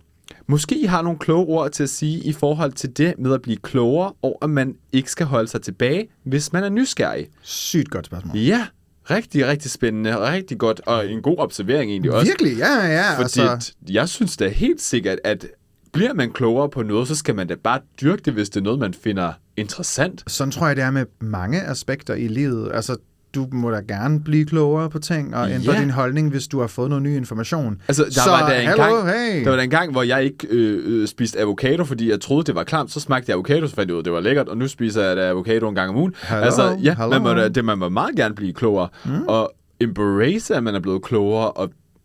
Måske I har nogle kloge ord til at sige i forhold til det med at blive klogere, og at man ikke skal holde sig tilbage, hvis man er nysgerrig. Sygt godt spørgsmål. Ja, rigtig, rigtig spændende, og rigtig godt, og en god observering egentlig også. Virkelig, ja. Fordi jeg synes da helt sikkert, at bliver man klogere på noget, så skal man da bare dyrke det, hvis det er noget, man finder interessant. Sådan tror jeg, det er med mange aspekter i livet. Altså, du må da gerne blive klogere på ting og ændre din holdning, hvis du har fået noget ny information. Altså, der var en gang, hvor jeg ikke spiste avocado, fordi jeg troede, det var klamt. Så smagte jeg avocado, så fandt jeg ud, det var lækkert, og nu spiser jeg avocado en gang om ugen. Man må meget gerne blive klogere. Og embrace, at man er blevet klogere,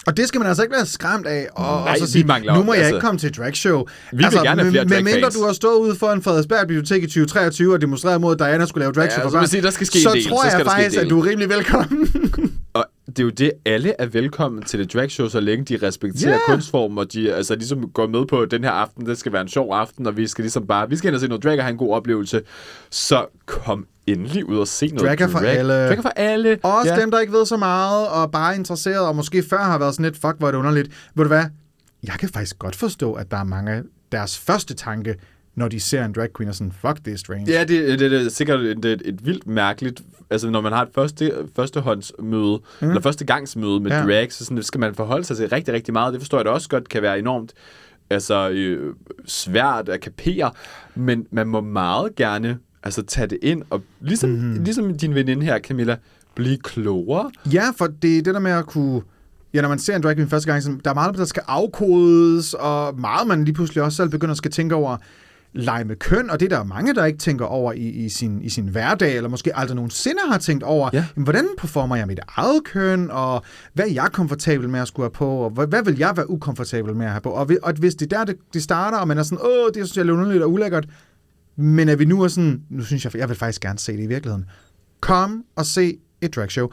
og det skal man altså ikke være skræmt af, og så sige, mangler, nu må jeg ikke komme til et dragshow. Vi vil gerne have flere dragfans. Medmindre du har stået ude foran Frederiksberg Bibliotek i 2023 og demonstreret mod, at Diana skulle lave dragshow for børn, så tror jeg faktisk, at du er rimelig velkommen. Og det er jo det, alle er velkommen til det dragshow, så længe de respekterer kunstformen, og de altså ligesom går med på, at den her aften, det skal være en sjov aften, og vi skal ligesom bare, vi skal ind og se noget drag og have en god oplevelse. Så kom endelig ud og se noget drag. Drag for alle. Også dem, der ikke ved så meget, og bare er interesseret, og måske før har været sådan lidt, fuck, hvor er det underligt. Ved du hvad? Jeg kan faktisk godt forstå, at der er mange, deres første tanke, når de ser en drag queen, og sådan, fuck, det er strange. Ja, det er sikkert et vildt mærkeligt, altså når man har et førstehåndsmøde, eller førstegangsmøde med drag, så sådan, skal man forholde sig til rigtig, rigtig meget. Det forstår jeg da også godt, kan være enormt svært at kapere, men man må meget gerne tage det ind, og ligesom din veninde her, Camilla, blive klogere. Ja, for det er det der med at kunne... Ja, når man ser en drag queen første gang, der er meget, der skal afkodes, og meget man lige pludselig også selv begynder at skal tænke over lege med køn, og det er der mange, der ikke tænker over i sin hverdag, eller måske aldrig nogensinde har tænkt over, jamen, hvordan performer jeg mit eget køn, og hvad er jeg komfortabel med at skulle have på, og hvad vil jeg være ukomfortabel med at have på, og hvis det er der, det starter, og man er sådan, det synes jeg er lidt underligt og ulækkert, men er vi nu sådan, nu synes jeg vil faktisk gerne se det i virkeligheden. Kom og se et dragshow.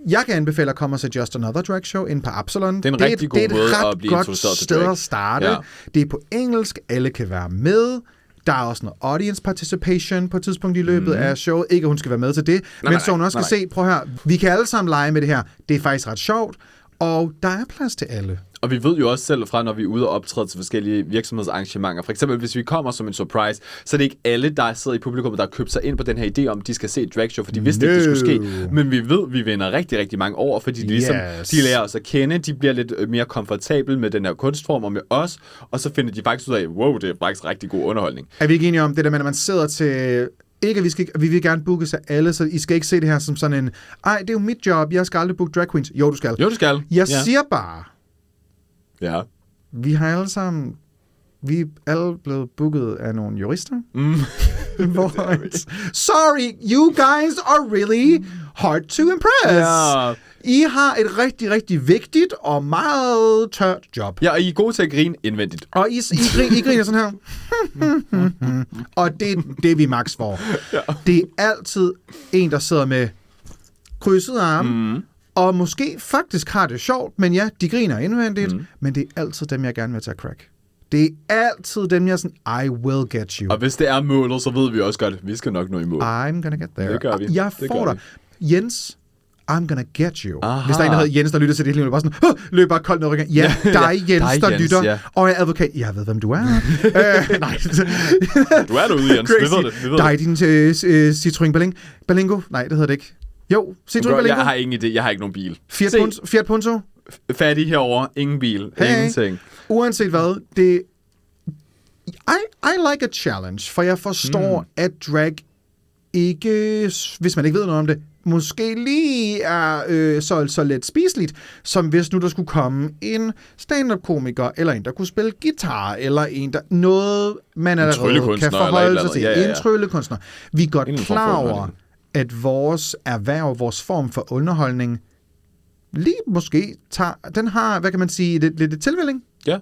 Jeg kan anbefale at komme og se Just Another Drag Show inde på Absalon. Det er en rigtig god måde at blive introduceret til drag. Det er et ret godt sted at starte. Ja. Det er på engelsk. Alle kan være med. Der er også noget audience participation på et tidspunkt i løbet af showet. Ikke at hun skal være med til det, men så hun også skal se, prøv her, vi kan alle sammen lege med det her. Det er faktisk ret sjovt, og der er plads til alle. Og vi ved jo også selv fra, når vi er ude og optræde til forskellige virksomhedsarrangementer. For eksempel, hvis vi kommer som en surprise, så er det ikke alle, der sidder i publikum, der har købt sig ind på den her idé om, de skal se et dragshow, for de vidste ikke, det skulle ske. Men vi ved, vi vinder rigtig, rigtig mange over, fordi de ligesom, de lærer os at kende, de bliver lidt mere komfortable med den her kunstform og med os, og så finder de faktisk ud af, wow, det er faktisk rigtig god underholdning. Er vi ikke enige om det der med, at man sidder til... Ikke, at vi vil gerne booke sig alle, så I skal ikke se det her som sådan en, det er jo mit job, jeg skal aldrig booke drag queens. Jo, du skal. Jeg siger bare, vi har alle sammen, vi er alle blevet booket af nogle jurister. Sorry, you guys are really hard to impress. I har et rigtig, rigtig vigtigt og meget tørt job. Ja, og I er gode til at grine indvendigt. Og I griner sådan her. Og det er vi max for. Det er altid en, der sidder med krydset arme, og måske faktisk har det sjovt, men ja, de griner indvendigt, men det er altid dem, jeg gerne vil tage crack. Det er altid dem, jeg sådan, I will get you. Og hvis det er målet, så ved vi også godt, vi skal nok nå i mål. I'm gonna get there. Det gør vi. Jeg får dig. Jens, I'm gonna get you. Aha. Hvis der er en, der hedder Jens, der lytter til det hele, bare sådan, løb bare koldt ned ryggen. Ja, dig Jens, der lytter. Og jeg er advokat. Jeg ved, hvem du er. Nej. Du er derude, Jens. Vi ved det. Dig, din Citroën Berlingo. Nej, det hedder det ikke. Jo, Citroën Berlingo. Jeg har ingen idé. Jeg har ikke nogen bil. Fiat Punto. Fattig herover. Ingen bil. Ingenting. Uanset hvad, det... I like a challenge, for jeg forstår, at drag ikke, hvis man ikke ved noget om det, måske lige er så let spiseligt, som hvis nu der skulle komme en stand-up-komiker, eller en, der kunne spille guitar, eller en, der noget, man allerede kan forholde sig til. En tryllekunstner. Vi er godt klar over, at vores erhverv, vores form for underholdning, lige måske tager, den har, hvad kan man sige, lidt tilvænning. Ja.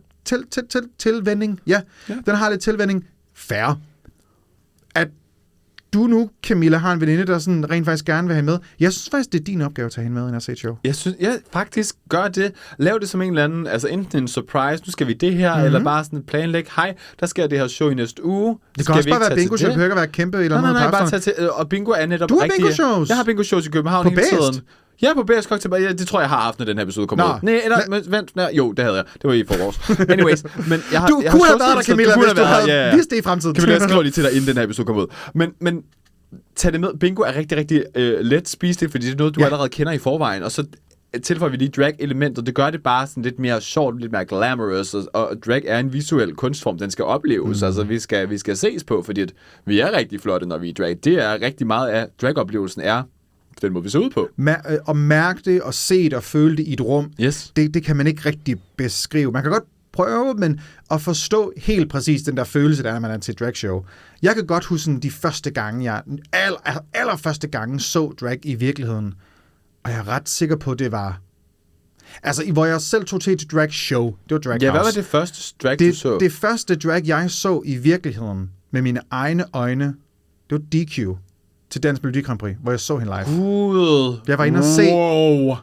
Tilvænning. Ja. Den har lidt tilvænning. Fair. At du nu, Camilla, har en veninde, der sådan rent faktisk gerne vil have med. Jeg synes faktisk, det er din opgave at tage hende med, når jeg ser et show. Jeg synes, faktisk gør det. Lav det som en eller anden, altså enten en surprise, nu skal vi det her, eller bare sådan planlæg, hej, der sker det her show i næste uge. Det kan også bare være bingo-show, det behøver ikke at være kæmpe eller noget. Nej, bare tage til, og bingo er netop rigtigt. Du har bingo-shows? Jeg har bingo-shows i København hele tiden. Ja, på Bærs Cocktail. Ja, det tror jeg har haft, når den her episode kommer ud. Nej, eller vent. Jo, det havde jeg. Det var i forgårs. Anyways, men jeg har... Du kunne have været der, Camilla, hvis du havde vidst det i fremtiden. Camilla, jeg skriver lige til dig, inden den her episode kommer ud. Men tag det med. Bingo er rigtig, rigtig let spiseligt, fordi det er noget, du allerede kender i forvejen. Og så tilføjer vi lige drag-elementet. Det gør det bare sådan lidt mere sjovt, lidt mere glamorous. Og drag er en visuel kunstform, den skal opleves. Altså, vi skal ses på, fordi vi er rigtig flotte, når vi er drag. Det er rigtig meget af drag-oplevelsen er den måde, vi ser ud på. Og mærke det, og se det, og føle det i et rum, det kan man ikke rigtig beskrive. Man kan godt prøve, men at forstå helt præcis den der følelse, der er, når man er til et dragshow. Jeg kan godt huske de første gange, allerførste gange så drag i virkeligheden, og jeg er ret sikker på, det var... Altså, hvor jeg selv tog til et dragshow, det var Drag House. Ja, hvad var det første drag, du så? Det første drag, jeg så i virkeligheden, med mine egne øjne, det var DQ. Til Dansk Melodi Grand Prix, hvor jeg så hende live. Gud. Jeg var inde og se.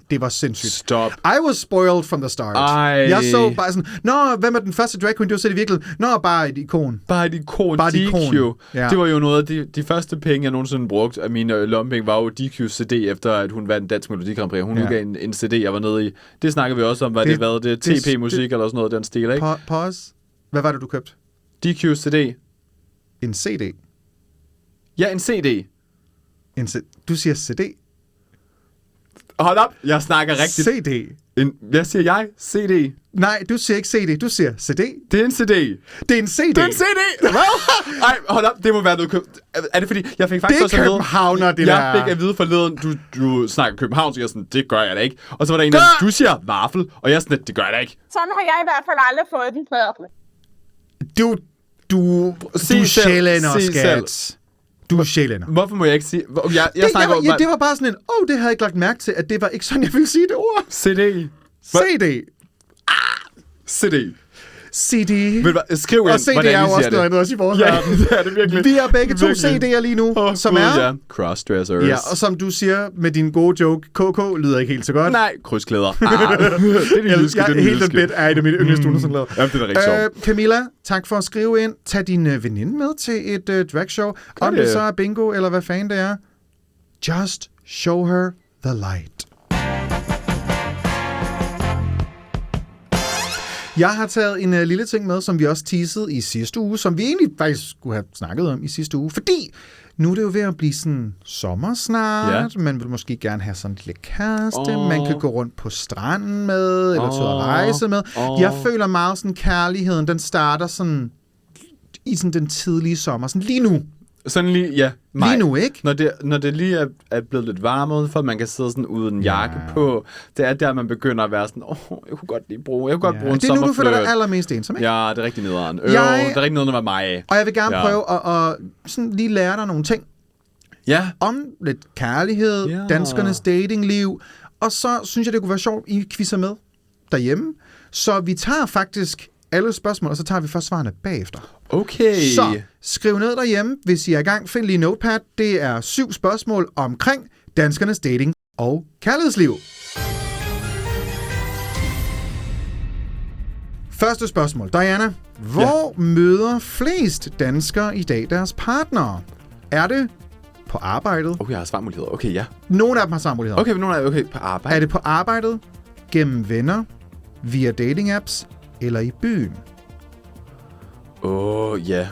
Det var sindssygt. Stop. I was spoiled from the start. Jeg så bare sådan, hvem er den første drag queen, du har set i virkeligheden? Bare et ikon. Bare et ikon. Ja. Det var jo noget af de første penge, jeg nogensinde brugte af mine lommepenge, var jo DQ's CD, efter at hun vandt Dansk Melodi Grand Prix. Hun udgav en CD, jeg var nede i. Det snakkede vi også om, det TP-musik eller sådan noget, den stil, ikke? Pause. Hvad var det, du købte? DQ's CD. En CD? Ja, en CD. Du siger CD? Hold op, jeg snakker rigtigt. CD? Hvad siger jeg? CD? Nej, du siger ikke CD, du siger CD. Det er en CD. Det er en CD? Det er en CD! Ej, hold op, det må være noget... Er det fordi, jeg fik faktisk også at vide... Det er københavner, det der. Jeg fik at vide forleden, du snakker København, så jeg sådan, det gør jeg da ikke. Og så var der en af du siger vaffel, og jeg er sådan, det gør jeg da ikke. Sådan har jeg i hvert fald aldrig fået den før. Du er sjællænder, skat. Du er sjælænder. Hvorfor må jeg ikke sige... Det var bare sådan en... det havde jeg ikke lagt mærke til, at det var ikke sådan, jeg ville sige det ord. CD. CD. CD. CD. Skriv ind, og CD er jo også noget andet også i vores verden. Det er det virkelig. Vi har begge to CD'er lige nu, som er... Ja. Crossdressers. Ja, og som du siger med din gode joke, KK lyder ikke helt så godt. Nej, krydsklæder. Det er de jyske. Helt den bit er et af mine yndlingsstunder, sådan noget. Jamen, det er rigtig sjovt. Camilla, tak for at skrive ind. Tag din veninde med til et dragshow. Om det så er bingo, eller hvad fanden det er. Just show her the light. Jeg har taget en lille ting med, som vi også teasede i sidste uge, som vi egentlig faktisk skulle have snakket om i sidste uge, fordi nu er det jo ved at blive sådan sommer snart, man vil måske gerne have sådan en lille kæreste, man kan gå rundt på stranden med, eller tage at rejse med. Jeg føler meget sådan, kærligheden, den starter sådan i sådan den tidlige sommer, sådan lige nu. Sådan lige, ja. Lige nu, ikke? Når det lige er blevet lidt varmere, for man kan sidde sådan uden jakke på, det er der, man begynder at være sådan, jeg kunne godt lige bruge en sommerfløjt. Det er nu, du føler dig allermest ensom, ikke? Ja, det er rigtig nederen. Det er rigtig nederen, der var mig. Og jeg vil gerne prøve at sådan lige lære dig nogle ting. Ja. Om lidt kærlighed, danskernes datingliv, og så synes jeg, det kunne være sjovt, I quizzer med derhjemme. Så vi tager faktisk alle spørgsmål, og så tager vi først svarene bagefter. Okay. Så skriv ned derhjemme, hvis I er i gang. Find lige notepad. Det er 7 spørgsmål omkring danskernes dating og kærlighedsliv. Første spørgsmål. Diana, hvor møder flest danskere i dag deres partnere? Er det på arbejdet? Jeg har svarmuligheder. Okay, ja. Nogle af dem har svarmuligheder. Okay, på arbejde. Er det på arbejdet, gennem venner, via dating-apps eller i byen? Ja.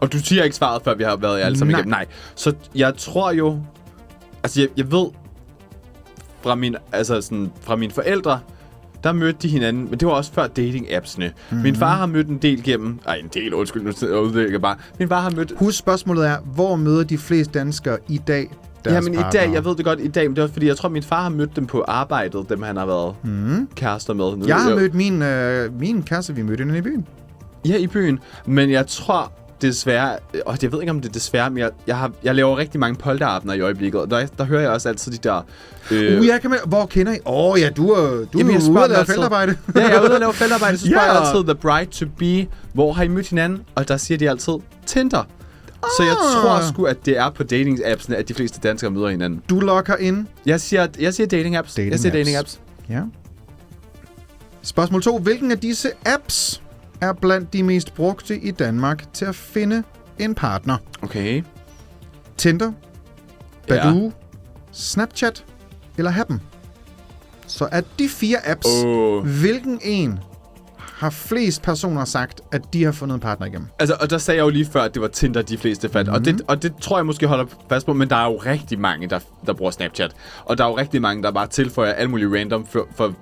Og du siger ikke svaret, før vi har været alle sammen igennem? Nej. Så jeg tror jo... Altså, jeg ved... Fra mine forældre, der mødte de hinanden, men det var også før dating-appsene. Min far har mødt en del gennem... Min far har mødt... Husk, spørgsmålet er, hvor møder de fleste danskere i dag deres partner? I dag, jeg ved det godt i dag, men det er også fordi, jeg tror, min far har mødt dem på arbejdet, dem han har været kærester med. Jeg har mødt min kæreste, vi mødte hende i byen. Ja, i byen. Men jeg tror desværre... jeg ved ikke, om det er desværre, men jeg laver rigtig mange polterabender i øjeblikket. Og der hører jeg også altid de der... hvor kender I? Du er ude at lave feltarbejde. Ja, jeg er ude at lave feltarbejde. Så spørger jeg altid The Bride to Be, hvor har I mødt hinanden? Og der siger de altid Tinder. Så jeg tror sgu, at det er på dating-appsene, at de fleste danskere møder hinanden. Du logger ind. Jeg siger dating-apps. Dating-apps. Ja. Spørgsmål 2. Hvilken af disse apps er blandt de mest brugte i Danmark til at finde en partner? Okay. Tinder, Badoo, Snapchat eller Happen? Så af de 4 apps, hvilken en har flest personer sagt, at de har fundet en partner igennem? Altså, og der sagde jeg jo lige før, at det var Tinder, de fleste fandt. Og det tror jeg måske holder fast på, men der er jo rigtig mange, der bruger Snapchat. Og der er jo rigtig mange, der bare tilføjer alle mulige random for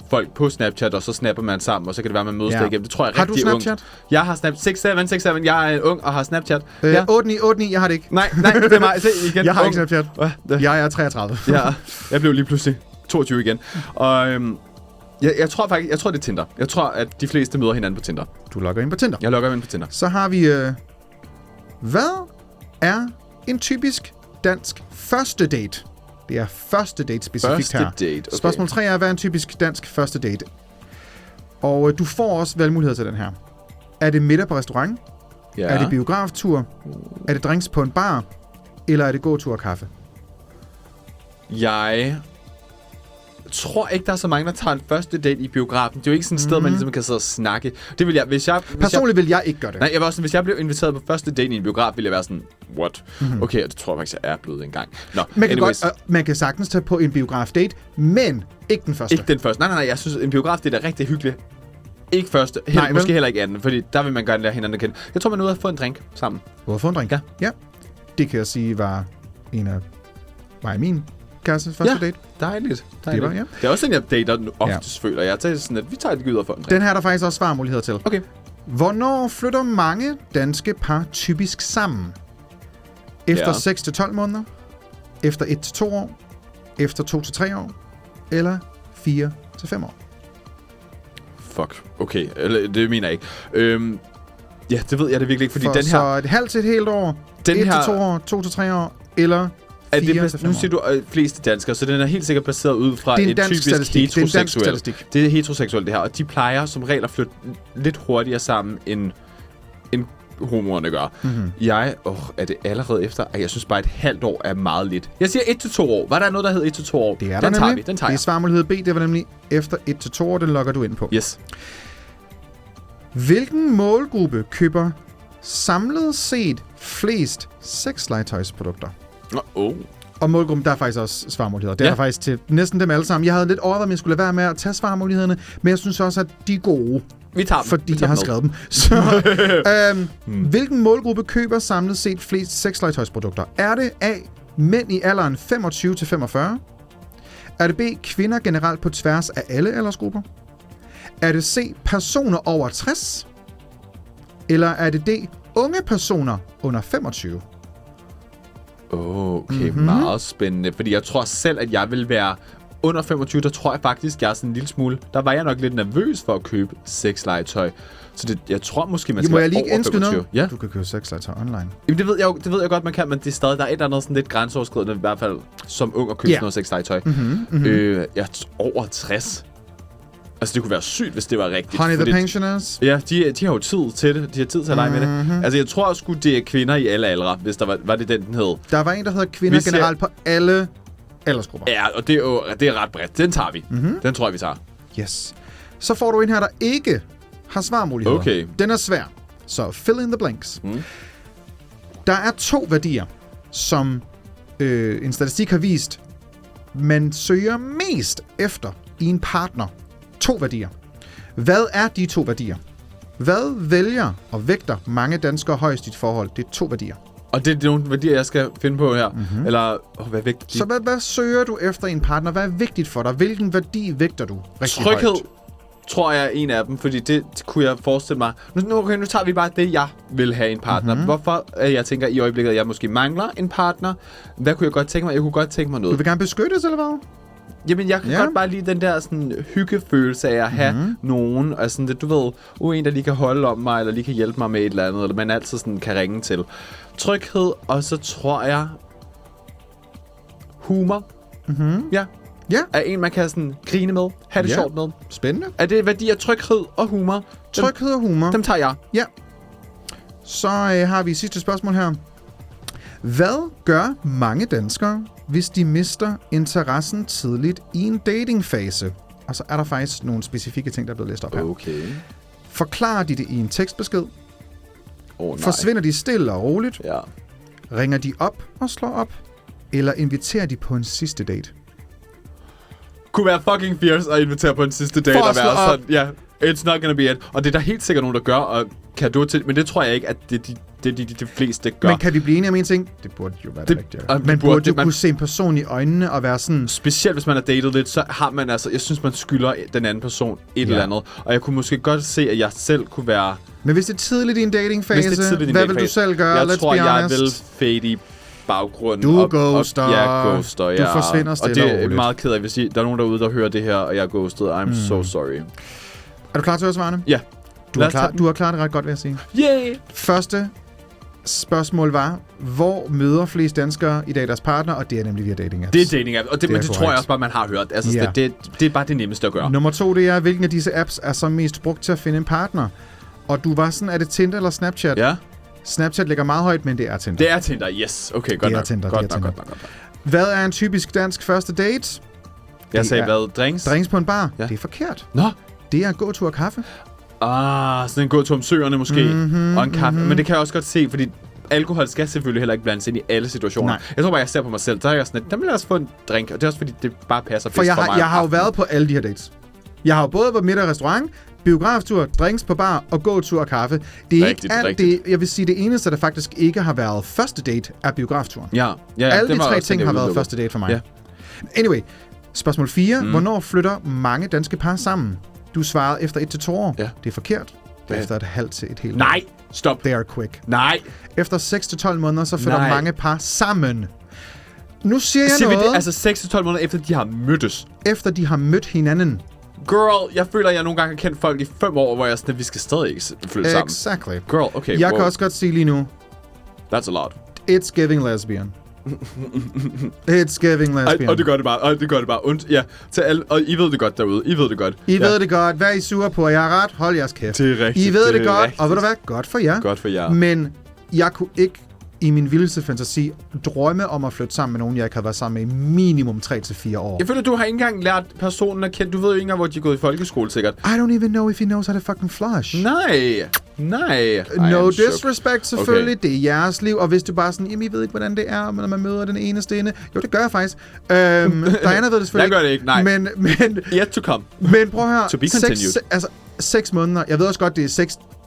folk på Snapchat, og så snapper man sammen, og så kan det være, man mødes der igennem. Det tror jeg er rigtig ung. Har du Snapchat? Jeg har Snapchat. 67. Jeg er ung og har Snapchat. 89, jeg har det ikke. Nej, det er mig. Se igen. Jeg har ikke Snapchat. Jeg er 33. Ja, jeg blev lige pludselig 22 igen. Og jeg tror det er Tinder. Jeg tror, at de fleste møder hinanden på Tinder. Du logger ind på Tinder. Jeg logger ind på Tinder. Så har vi... hvad er en typisk dansk første date? Det er første date specifikt her. Første date, okay. Spørgsmål 3 er, hvad er en typisk dansk første date? Og du får også valgmuligheder til den her. Er det middag på restaurant? Ja. Er det biograftur? Er det drinks på en bar? Eller er det gåtur og kaffe? Jeg tror ikke, der er så mange, der tager en første date i biografen. Det er jo ikke sådan et sted, man ligesom kan sidde og snakke. Det vil jeg... Personligt vil jeg ikke gøre det. Nej, jeg var sådan, hvis jeg blev inviteret på første date i en biograf, ville jeg være sådan, what? Okay, det tror jeg faktisk, jeg er blevet engang. Nå, man kan sagtens tage på en biograf-date, men ikke den første. Ikke den første. Nej, jeg synes, en biograf, det er da rigtig hyggeligt. Ikke første. Måske heller ikke anden, fordi der vil man gerne lære hinanden at kende. Jeg tror, man er ude at få en drink sammen. Ude at få en drink? Ja. Det kan jeg sige var min kæreste første date. Dejligt. Det var, ja. Det er også en, jeg dater oftest, føler jeg. Det er sådan, at vi tager det ud og får en drink. Den her er der faktisk også svarmuligheder til. Okay. Hvornår flytter mange danske par typisk sammen? Efter 6 til 12 måneder? Efter 1 til 2 år? Efter 2 til 3 år? Eller 4 til 5 år? Fuck. Okay. Det mener jeg ikke. Ja, det ved jeg det virkelig ikke, fordi den her... Så et halvt til et helt år? 1 til 2 år? 2 til 3 år? Eller... Nu siger du fleste danskere, så den er helt sikkert baseret ud fra et typisk heteroseksuelt. Det er heteroseksuelt det her, og de plejer som regel at flytte lidt hurtigere sammen, end homoerne gør. Er det allerede efter? Jeg synes bare, et halvt år er meget lidt. Jeg siger 1 til 2 år. Var der noget, der hed 1 til 2 år? Det er den tager vi. Den tager jeg. Det er svarmulighed B, det var nemlig efter 1 til 2 år, den logger du ind på. Yes. Hvilken målgruppe køber samlet set flest sexlegetøjsprodukter? Og målgruppen, der er faktisk også svarmuligheder. Det er der faktisk til næsten dem alle sammen. Jeg havde lidt overvejet, om jeg skulle lade være med at tage svarmulighederne, men jeg synes også, at de er gode. Vi tager dem. Fordi jeg har skrevet dem. Så, hvilken målgruppe køber samlet set flest sexlegetøjsprodukter? Er det A, mænd i alderen 25-45? Er det B, kvinder generelt på tværs af alle aldersgrupper? Er det C, personer over 60? Eller er det D, unge personer under 25? Okay, meget spændende. Fordi jeg tror selv, at jeg vil være under 25. Der tror jeg faktisk, jeg er sådan en lille smule... Der var jeg nok lidt nervøs for at købe sexlegetøj. Så jeg tror måske, man skal være over 25. Ja. Du kan købe sexlegetøj online. Jamen, det ved jeg godt, man kan, men det er stadig... Der er et eller andet sådan lidt grænseoverskridende, i hvert fald som ung at købe noget sexlegetøj. Jeg over 60. Altså, det kunne være sygt, hvis det var rigtigt. Honey the Pensioners? Ja, de har jo tid til det. De har tid til at lege med det. Altså, jeg tror sgu, det er kvinder i alle aldre, hvis der var det den hed. Der var en, der hedder kvinder generelt på alle aldersgrupper. Ja, og det er ret bredt. Den tager vi. Den tror jeg, vi tager. Yes. Så får du en her, der ikke har svarmuligheder. Okay. Den er svær. Så fill in the blanks. Der er 2 værdier, som en statistik har vist, man søger mest efter i en partner. 2 værdier. Hvad er de 2 værdier? Hvad vælger og vægter mange danskere højst i et forhold? Det er 2 værdier. Og det er nogle værdier, jeg skal finde på her? Eller, hvad vægter de? Så hvad søger du efter i en partner? Hvad er vigtigt for dig? Hvilken værdi vægter du rigtig Tryghed, højt? tror jeg er en af dem, fordi det kunne jeg forestille mig. Nu tager vi bare det, jeg vil have en partner. Hvorfor jeg tænker i øjeblikket, at jeg måske mangler en partner? Hvad kunne jeg godt tænke mig? Jeg kunne godt tænke mig noget. Du vil gerne beskyttes, eller hvad? Jamen, jeg kan godt bare lide den der sådan hyggefølelse af at have nogen, altså sådan det, du ved, en, der lige kan holde om mig, eller lige kan hjælpe mig med et eller andet, eller man altid sådan kan ringe til. Tryghed, og så tror jeg humor. Ja. Er en, man kan sådan grine med, have det sjovt med. Spændende. Er det værdier tryghed og humor? Tryghed og humor. Dem tager jeg. Ja. Så har vi sidste spørgsmål her. Hvad gør mange danskere, hvis de mister interessen tidligt i en datingfase? Og så er der faktisk nogle specifikke ting, der er blevet læst op her. Okay. Forklarer de det i en tekstbesked? Nej. Forsvinder de stille og roligt? Ja. Ringer de op og slår op? Eller inviterer de på en sidste date? Kunne være fucking fierce at invitere på en sidste date og være sådan, ja, it's not gonna be it. Og det er der helt sikkert nogen, der gør, og kan du til, men det tror jeg ikke, at det de fleste gør. Men kan vi blive enige om en ting? Det burde jo være det rigtige. Man burde jo kunne se en person i øjnene og være sådan... Specielt hvis man har datet lidt, så har man altså... Jeg synes, man skylder den anden person et eller andet. Og jeg kunne måske godt se, at jeg selv kunne være... Men hvis det er tidligt i en datingfase, hvad vil du selv gøre? Jeg tror, jeg vil fade i baggrunden. Du ghoster. Ghoster, ja. Du forsvinder stille og og roligt. Og det er meget ked af, hvis der er nogen derude, der hører det her, og jeg er ghostet. I'm so sorry. Er du klar til at svarene? Ja. Du har klaret det ret godt, vil jeg sige. Yay! Første spørgsmål var, hvor møder flest danskere i dag deres partner, og det er nemlig via dating apps. Det er dating apps, og men det tror jeg også bare, man har hørt. Altså, Ja. det er bare det nemmeste at gøre. Nummer 2, det er, hvilken af disse apps er så mest brugt til at finde en partner? Og du var sådan, er det Tinder eller Snapchat? Ja. Snapchat ligger meget højt, men det er Tinder. Det er Tinder, yes. Okay, godt Det er nok. Tinder, Godt det er nok, Tinder. godt nok. Hvad er en typisk dansk første date? Jeg sagde er hvad? Drinks? Drinks på en bar? Ja. Det er forkert. Nå. Det er gåtur og kaffe. Sådan en gåtur om søerne måske. Og en kaffe. Men det kan jeg også godt se, fordi alkohol skal selvfølgelig heller ikke blandes ind i alle situationer. Nej. Jeg tror bare, jeg ser på mig selv. Der er jeg sådan, at der vil jeg også få en drink. Og det er også fordi, det bare passer bedst For for mig. jeg har jo været på alle de her dates. Jeg har jo både været middag i restaurant, biograftur, drinks på bar og gåtur og kaffe. Det er Rigtigt, ikke alt det. Jeg vil sige, det eneste, der faktisk ikke har været første date, er biografturen. Ja. Alle de tre ting har været første date for mig. Ja. Anyway, spørgsmål 4. Hvornår flytter mange danske par sammen? Du svarede efter 1 til 2 år. Ja. Det er forkert. Efter et halvt til et helt år. Nej, stop. They are quick. Nej. Efter 6 til 12 måneder, så flytter mange par sammen. Nu siger jeg Siger vi noget. det? Altså 6 til 12 måneder efter, de har mødtes. Efter de har mødt hinanden. Girl, jeg føler, at jeg nogle gange har kendt folk i 5 år, hvor jeg er sådan, at vi skal stadig ikke flytte sammen. Exactly. Girl, okay, Jeg kan også godt sige lige nu, That's a lot. it's giving lesbian. It's giving lesbian. Og det gør det bare. Und, ja, til alle, og I ved det godt derude. I ved det godt. I ved det godt. Hvad er I sure på? Jeg har ret. Hold jeres kæft. Det er rigtigt. I ved det er godt. rigtigt. Og ved du hvad? Godt for jer. Godt for jer. Men jeg kunne ikke i min vildeste fantasi drømme om at flytte sammen med nogen, jeg ikke har været sammen med i minimum 3 til 4 år. Jeg føler, du har ikke engang lært personen at kende. Du ved jo ikke engang, hvor de er gået i folkeskole, sikkert. I don't even know if he knows how to fucking flush. Nej. No disrespect, selvfølgelig. Okay. Det er jeres liv. Og hvis du bare sådan, jamen, I ved ikke, hvordan det er, når man møder den eneste inde. Jo, det gør jeg faktisk. Diana ved det selvfølgelig. Jeg gør det ikke, nej. Men Yet to come. Men prøv at høre. To be continued. 6 måneder. Jeg ved også godt, det er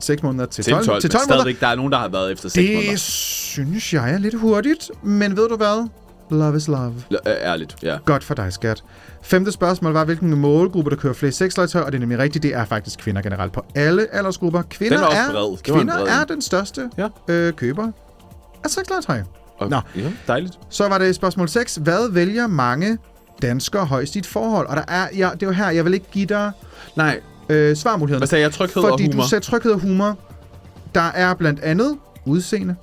6 måneder til 12 men stadigvæk, der er nogen, der har været efter 6 måneder. Det synes jeg er lidt hurtigt. Men ved du hvad? Love is love. Ærligt, ja. Godt for dig, skat. 5. spørgsmål var, hvilken målgruppe, der kører flest sexlegetøj, og det er nemlig rigtigt, det er faktisk kvinder generelt på alle aldersgrupper. Kvinder er den største køber af sexlegetøj. Nå. Ja, dejligt. Så var det spørgsmål 6. Hvad vælger mange danskere højst i et forhold? Og der er, det er jo her, jeg vil ikke give dig svarmuligheden. Hvad sagde jeg? Tryghed og humor? Fordi du sagde tryghed og humor. Der er blandt andet udseende.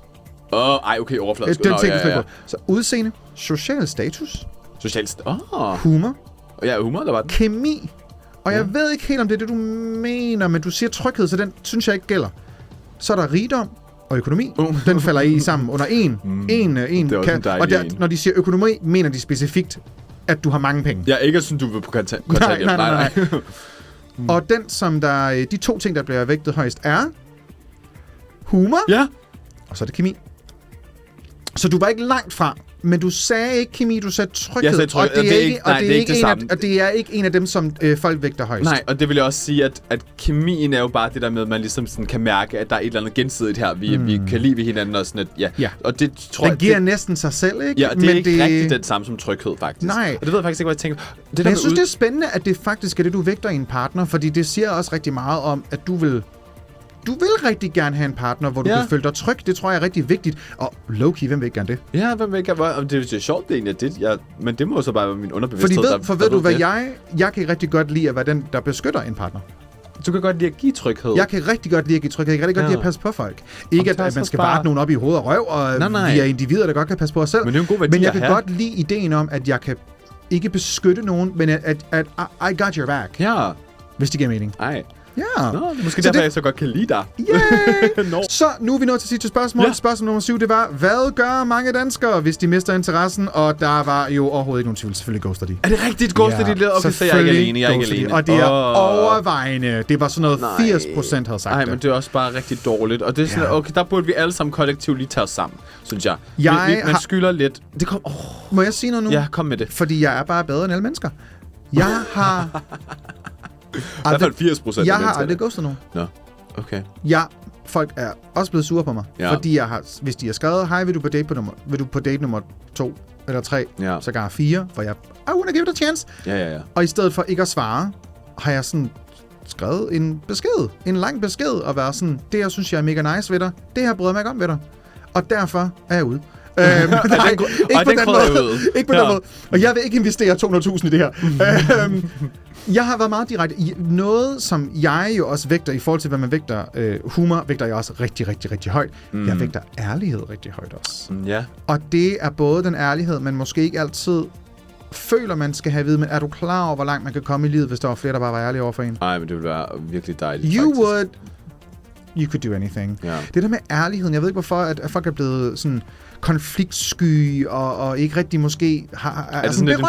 Okay, overfladisk. Den tænker jeg på. Så udseende, social status. Humor. Ja, humor, eller hvad? Kemi. Og jeg ved ikke helt, om det er det, du mener, men du siger tryghed, så den synes jeg ikke gælder. Så er der rigdom og økonomi. Den falder i sammen under en. Og når de siger økonomi, mener de specifikt, at du har mange penge. Ja, ikke sådan, du vil på kontanthjælp. Nej. Og den, som de 2 ting, der bliver vægtet højst, er humor. Ja. Og så er det kemi. Så du var ikke langt fra, men du sagde ikke kemi, du sagde tryghed. Jeg sagde tryghed, og det er ikke en af dem, som folk vægter højst. Nej, og det vil jeg også sige, at kemien er jo bare det der med, at man ligesom sådan kan mærke, at der er et eller andet gensidigt her, vi kan lide ved hinanden og sådan et, ja. Og det tror den giver næsten sig selv, ikke? Ja, det er ikke rigtig den samme som tryghed, faktisk. Nej. Og det ved jeg faktisk ikke, hvad jeg tænker. Men jeg synes, det er spændende, at det faktisk er det, du vægter i en partner, fordi det siger også rigtig meget om, at du vil rigtig gerne have en partner, hvor du kan føle dig tryg. Det tror jeg er rigtig vigtigt. Og low-key, hvem vil ikke gerne det? Ja, hvem vil ikke gerne det? Er sjovt, det egentlig men det må jo så bare være min underbevidsthed. For ved du hvad, jeg kan rigtig godt lide at være den, der beskytter en partner. Du kan godt lide at give tryghed. Jeg kan rigtig godt lide at give tryghed. Jeg kan rigtig godt lide at passe på folk. Ikke at man skal varte nogen op i hoved og røv, og vi er individer, der godt kan passe på os selv. Men det er en god værdi men jeg kan godt lide ideen om, at jeg kan ikke beskytte nogen, men at I got your back. Ja. Hvis det giver mening. Ej. Ja. Nå, måske derfor, jeg så godt kan lide dig. Yay! No. Så nu er vi nået til sidste spørgsmål. Ja. Spørgsmål nummer 7, det var, hvad gør mange danskere, hvis de mister interessen? Og der var jo overhovedet ikke nogen tvivl. Selvfølgelig ghoster de. Er det rigtigt? Ghoster de lidt? Okay, så jeg er ikke alene. Jeg er ikke alene. Og det er overvejende. Det var sådan noget 80% havde sagt Nej, men det er også bare rigtig dårligt. Og det er sådan, okay, der burde vi alle sammen kollektivt lige tage os sammen, synes jeg. Man skylder lidt. Det kom. Må jeg sige noget nu? Ja, kom med det. Fordi jeg er bare bedre end alle mennesker. Jeg har... I hvert fald 80%. Jeg har aldrig ghostet nogen. Nå, okay. Folk er også blevet sure på mig. Ja. Fordi hvis de har skrevet, hej, vil du på date nummer 2 eller 3, sågar 4, for jeg, I wanna give it a chance. Ja. Og i stedet for ikke at svare, har jeg sådan skrevet en lang besked, og været sådan, det jeg synes, jeg er mega nice ved dig, det her bryder mig ikke om ved dig. Og derfor er jeg ude. Ikke på den måde. Og jeg vil ikke investere 200.000 i det her. Jeg har været meget direkte. Noget, som jeg jo også vægter i forhold til, hvad man vægter, humor, vægter jeg også rigtig, rigtig, rigtig højt. Jeg vægter ærlighed rigtig højt også. Ja. Og det er både den ærlighed, man måske ikke altid føler, man skal have at vide, men er du klar over, hvor langt man kan komme i livet, hvis der var flere, der bare var ærlige over for en? Nej, men det ville være virkelig dejligt, You could do anything. Ja. Det der med ærligheden, jeg ved ikke, hvorfor at folk er blevet sådan konfliktsky, og ikke rigtig måske har... Er det sådan lidt en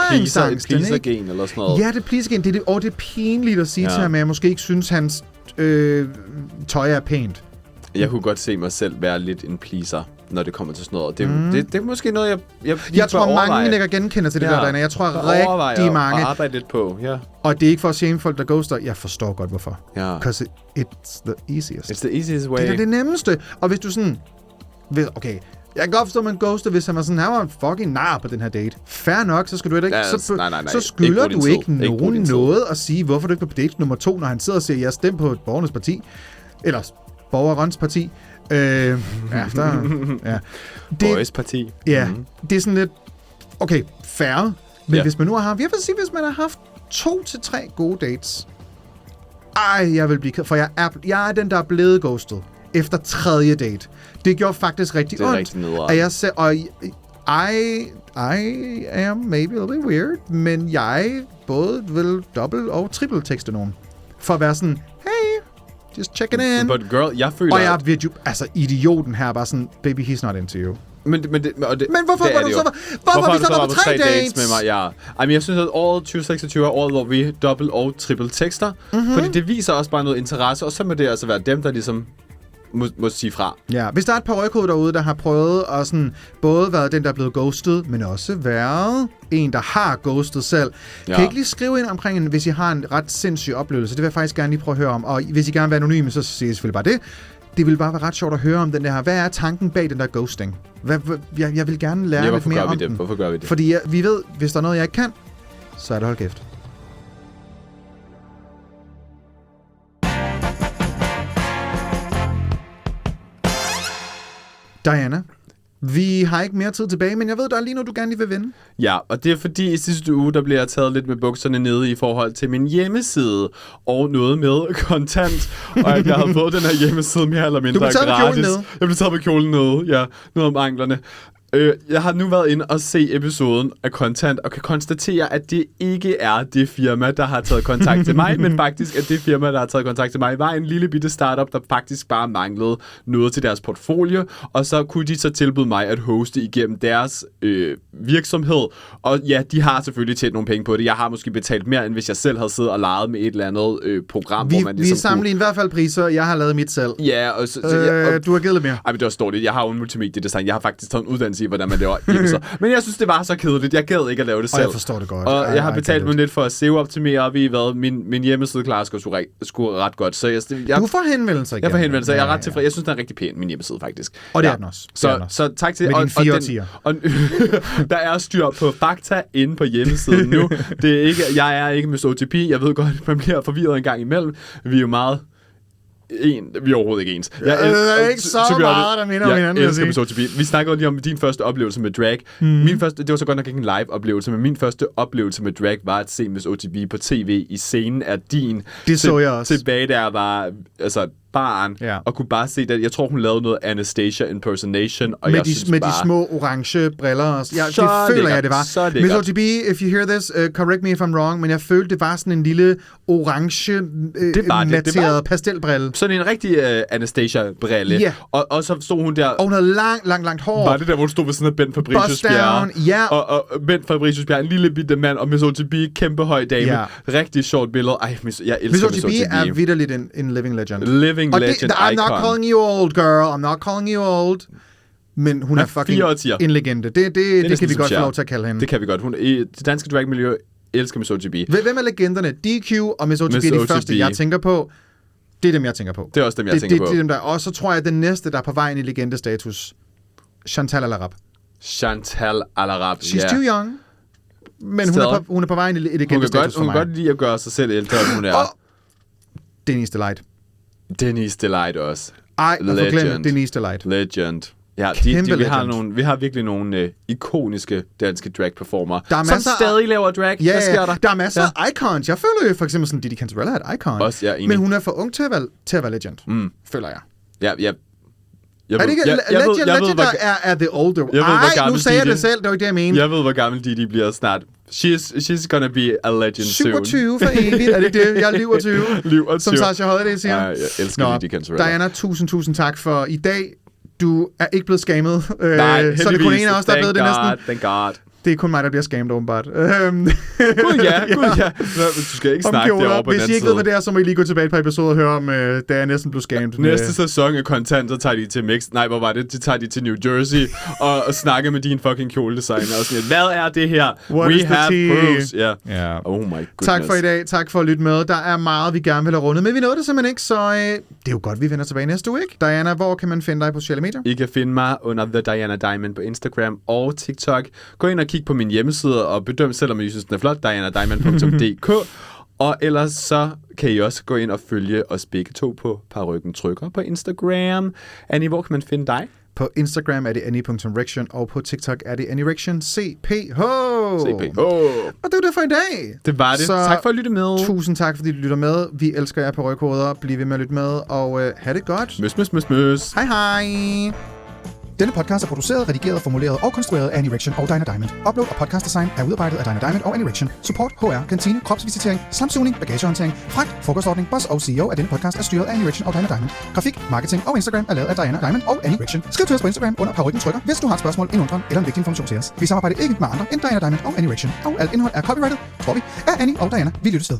pleaser-gen eller sådan noget? Ja, det er pleaser-gen. Det er pinligt at sige til ham, at jeg måske ikke synes, hans tøj er pænt. Jeg kunne godt se mig selv være lidt en pleaser, når det kommer til sådan noget. Det er måske noget, jeg tror, mange lægger genkender til det der, Diana. Jeg tror rigtig mange... Og arbejde lidt på, Og det er ikke for at shame folk, der ghoster. Jeg forstår godt, hvorfor. Ja. Because it's the easiest. It's the easiest way. Det er det nemmeste. Og hvis du sådan... Okay, jeg kan godt forstå, at man ghoster, hvis han var sådan, han var en fucking nar på den her date. Fair nok, så skal du ikke... Nej. Så skylder du ikke nogen noget at sige, hvorfor du ikke er på date nummer 2, når han sidder og siger, jeg stemmer på et borgernes parti. Eller Borgerens parti. Boys parti. Ja, det er sådan lidt... Okay, fair. Men hvis man nu har haft... Jeg vil sige, hvis man har haft 2 til 3 gode dates. Jeg vil blive ked, for jeg er den, der er blevet ghostet efter 3. date. Det gjorde faktisk rigtig ondt. Det er rigtig nederen. I am maybe a little bit weird, men jeg både vil dobbelt- og triple-tekste nogen. For at være sådan, hey, just checking in. But girl, jeg føler... Og jeg er idioten her, bare sådan, baby, he's not into you. Men hvorfor var du så... Hvorfor vi så var på 3 dates med mig? Ja. Jeg synes, at året 2026 er året, hvor vi dobbelt- og triple-tekster. Fordi det viser også bare noget interesse, og så må det altså være dem, der ligesom... må sige fra. Ja, hvis der er et par røghoveder derude, der har prøvet at sådan, både været den, der er blevet ghostet, men også været en, der har ghostet selv. Kan I ikke lige skrive ind omkring, hvis I har en ret sindssyg oplevelse? Det vil jeg faktisk gerne lige prøve at høre om. Og hvis I gerne vil være anonyme, så siger I selvfølgelig bare det. Det vil bare være ret sjovt at høre om den der. Hvad er tanken bag den der ghosting? Jeg vil gerne lære lidt mere om den. Hvorfor gør vi det? Fordi vi ved, hvis der er noget, jeg ikke kan, så er det hold kæft. Diana, vi har ikke mere tid tilbage, men jeg ved, der er lige noget, du gerne lige vil vinde. Ja, og det er fordi i sidste uge, der blev jeg taget lidt med bukserne nede i forhold til min hjemmeside, og noget med kontant. Og jeg havde fået den her hjemmeside mere eller mindre gratis. Du blev taget med kjolen nede? Jeg blev taget med kjolen nede, ja. Noget om anklerne. Jeg har nu været inde og se episoden af Kontant, og kan konstatere, at det ikke er det firma, der har taget kontakt til mig, men faktisk, at det firma, der har taget kontakt til mig, var en lille bitte startup, der faktisk bare manglede noget til deres portfolio, og så kunne de så tilbyde mig at hoste igennem deres virksomhed. Og ja, de har selvfølgelig tjent nogle penge på det. Jeg har måske betalt mere, end hvis jeg selv havde siddet og leget med et eller andet program, hvor man ligesom vi sammenligner i hvert fald priser. Jeg har lavet mit selv. Ja, og du har givet lidt mere. Ej, men det var stort. Jeg har jo en multimediedesign. Jeg har faktisk taget en uddannelse i, hvordan man laver hjemmesider. Men jeg synes, det var så kedeligt. Jeg gad ikke at lave det selv. Og jeg forstår det godt. Og jeg har betalt mig lidt for at SEO-optimere, og vi hvad min hjemmeside klarer sgu ret godt. Så du får henvendelser igen. Jeg får henvendelser. Jeg er ret tilfreds. Jeg synes, den er rigtig pæn, min hjemmeside, faktisk. Og det er den også. Så tak til... Med dine 4 årtier. Og der er styr på fakta inde på hjemmesiden nu. Jeg er ikke Mr. OTP. Jeg ved godt, at man bliver forvirret en gang imellem. Vi er jo meget... Vi er overhovedet ikke ens. Jeg er ikke så meget, der minder om hinanden. Jeg elsker Mr. OTP. Vi snakkede lige om din første oplevelse med drag. Min første, det var så godt nok ikke en live-oplevelse, men min første oplevelse med drag var at se Mr. OTP på tv i scenen af din. Det så jeg også. Tilbage der var... Altså, baren, og kunne bare se det. Jeg tror, hun lavede noget Anastasia impersonation, og jeg synes med bare... de små orange briller. Det føler jeg, det var. Miss OTB, if you hear this, correct me if I'm wrong, men jeg følte, det var sådan en lille orange matteret pastelbrille. Sådan en rigtig Anastasia-brille. Yeah. Og så stod hun der... Og hun havde langt hår. Var det der, hvor hun stod ved sådan af Bent Fabricius-Bjerre? Og Bent Fabricius-Bjerre, en lille bitte mand, og Miss OTB, kæmpe høj dame. Yeah. Rigtig sjovt billede. Ej, jeg elsker Miss OTB. Miss OTB er vitterligt en living legend. Living legend icon. I'm not calling you old, girl. I'm not calling you old. Men hun er fucking en legende. Det kan vi godt få lov til at kalde hende. Det kan vi godt. Hun i det danske dragmiljø elsker Miss OTB. Hvem er legenderne? DQ og Miss OTB er de første, jeg tænker på. Det er dem, jeg tænker på. Det er også dem, jeg tænker på. Det er dem, der. Og så tror jeg, at den næste, der er på vejen i legendestatus, Chantal Alarab. Chantal Alarab, She's too young. Men hun er på vejen i legendestatus for mig. Hun kan godt lide at gøre sig selv ældre, end hun er. Denise Delight. Denise Delight også. Ej, jeg får glemt Denise Delight. Legend. Ja, vi har virkelig nogle ikoniske danske drag-performer, som stadig laver drag. Ja, hvad sker der? Der er masser af icons. Jeg føler jo for eksempel sådan, Didi Cantarella er et icon. Også, ja, men hun er for ung til at være legend, føler jeg. Ja. Er det ikke legend, der er the older? Ej, nu sagde jeg det selv, det var ikke det, jeg mente. Jeg ved, hvor gammel Didi bliver snart. She's gonna be a legend 27 for evigt, er det det? Jeg er liv 20. Som Sasha Holiday siger. Jeg elsker Didi Cantarella. Diana, tusind tak for i dag. Du er ikke blevet scammet. Nej, så det er kun en af os, der er blevet det næsten. Thank God. Det er kun mig, der bliver scammet, åbenbart. Gud ja. Du skal ikke snakke derovre på den Hvis I ikke ved, hvad det er, så må I lige gå tilbage på episode og høre om, da jeg næsten blev scammet. Næste sæson af Content, så tager de til hvor var det? De tager de til New Jersey og snakker med din fucking kjoledesigner og sådan. Hvad er det her? We have proofs. Yeah. Oh my goodness. Tak for i dag. Tak for at lytte med. Der er meget, vi gerne vil have rundet, men vi nåede det simpelthen ikke, så det er jo godt, vi vender tilbage næste uge, ikke? Diana, hvor kan man finde dig på sociale medier? I kan finde mig under The Diana Diamond på Instagram og TikTok. Gå ind og kig på min hjemmeside og bedøm, selvom I synes, den er flot, dianadiamond.dk. Og ellers så kan I også gå ind og følge os begge to på Parykken Trykker på Instagram. Annie, hvor kan man finde dig? På Instagram er det annie.rection, og på TikTok er det annierection CPH. Og det var det for i dag. Det var det. Så tak for at lytte med. Tusind tak, fordi du lytter med. Vi elsker jer på Ryghoveder. Bliv ved med at lytte med, og have det godt. Møs. Hej. Denne podcast er produceret, redigeret, formuleret og konstrueret af Annie Rection og Diana Diamond. Upload og podcast design er udarbejdet af Diana Diamond og Annie Rection. Support, HR, kantine, kropsvisitering, slamsugning, bagagehåndtering, fragt, frokostordning, boss og CEO af denne podcast er styret af Annie Rection og Diana Diamond. Grafik, marketing og Instagram er lavet af Diana Diamond og Annie Rection. Skriv til os på Instagram under Parykken Trykker, hvis du har et spørgsmål, en undren eller en vigtig information til os. Vi samarbejder ikke med andre end Diana Diamond og Annie Rection, og alt indhold er copyrighted, tror vi, af Annie og Diana. Vi lyttes ved.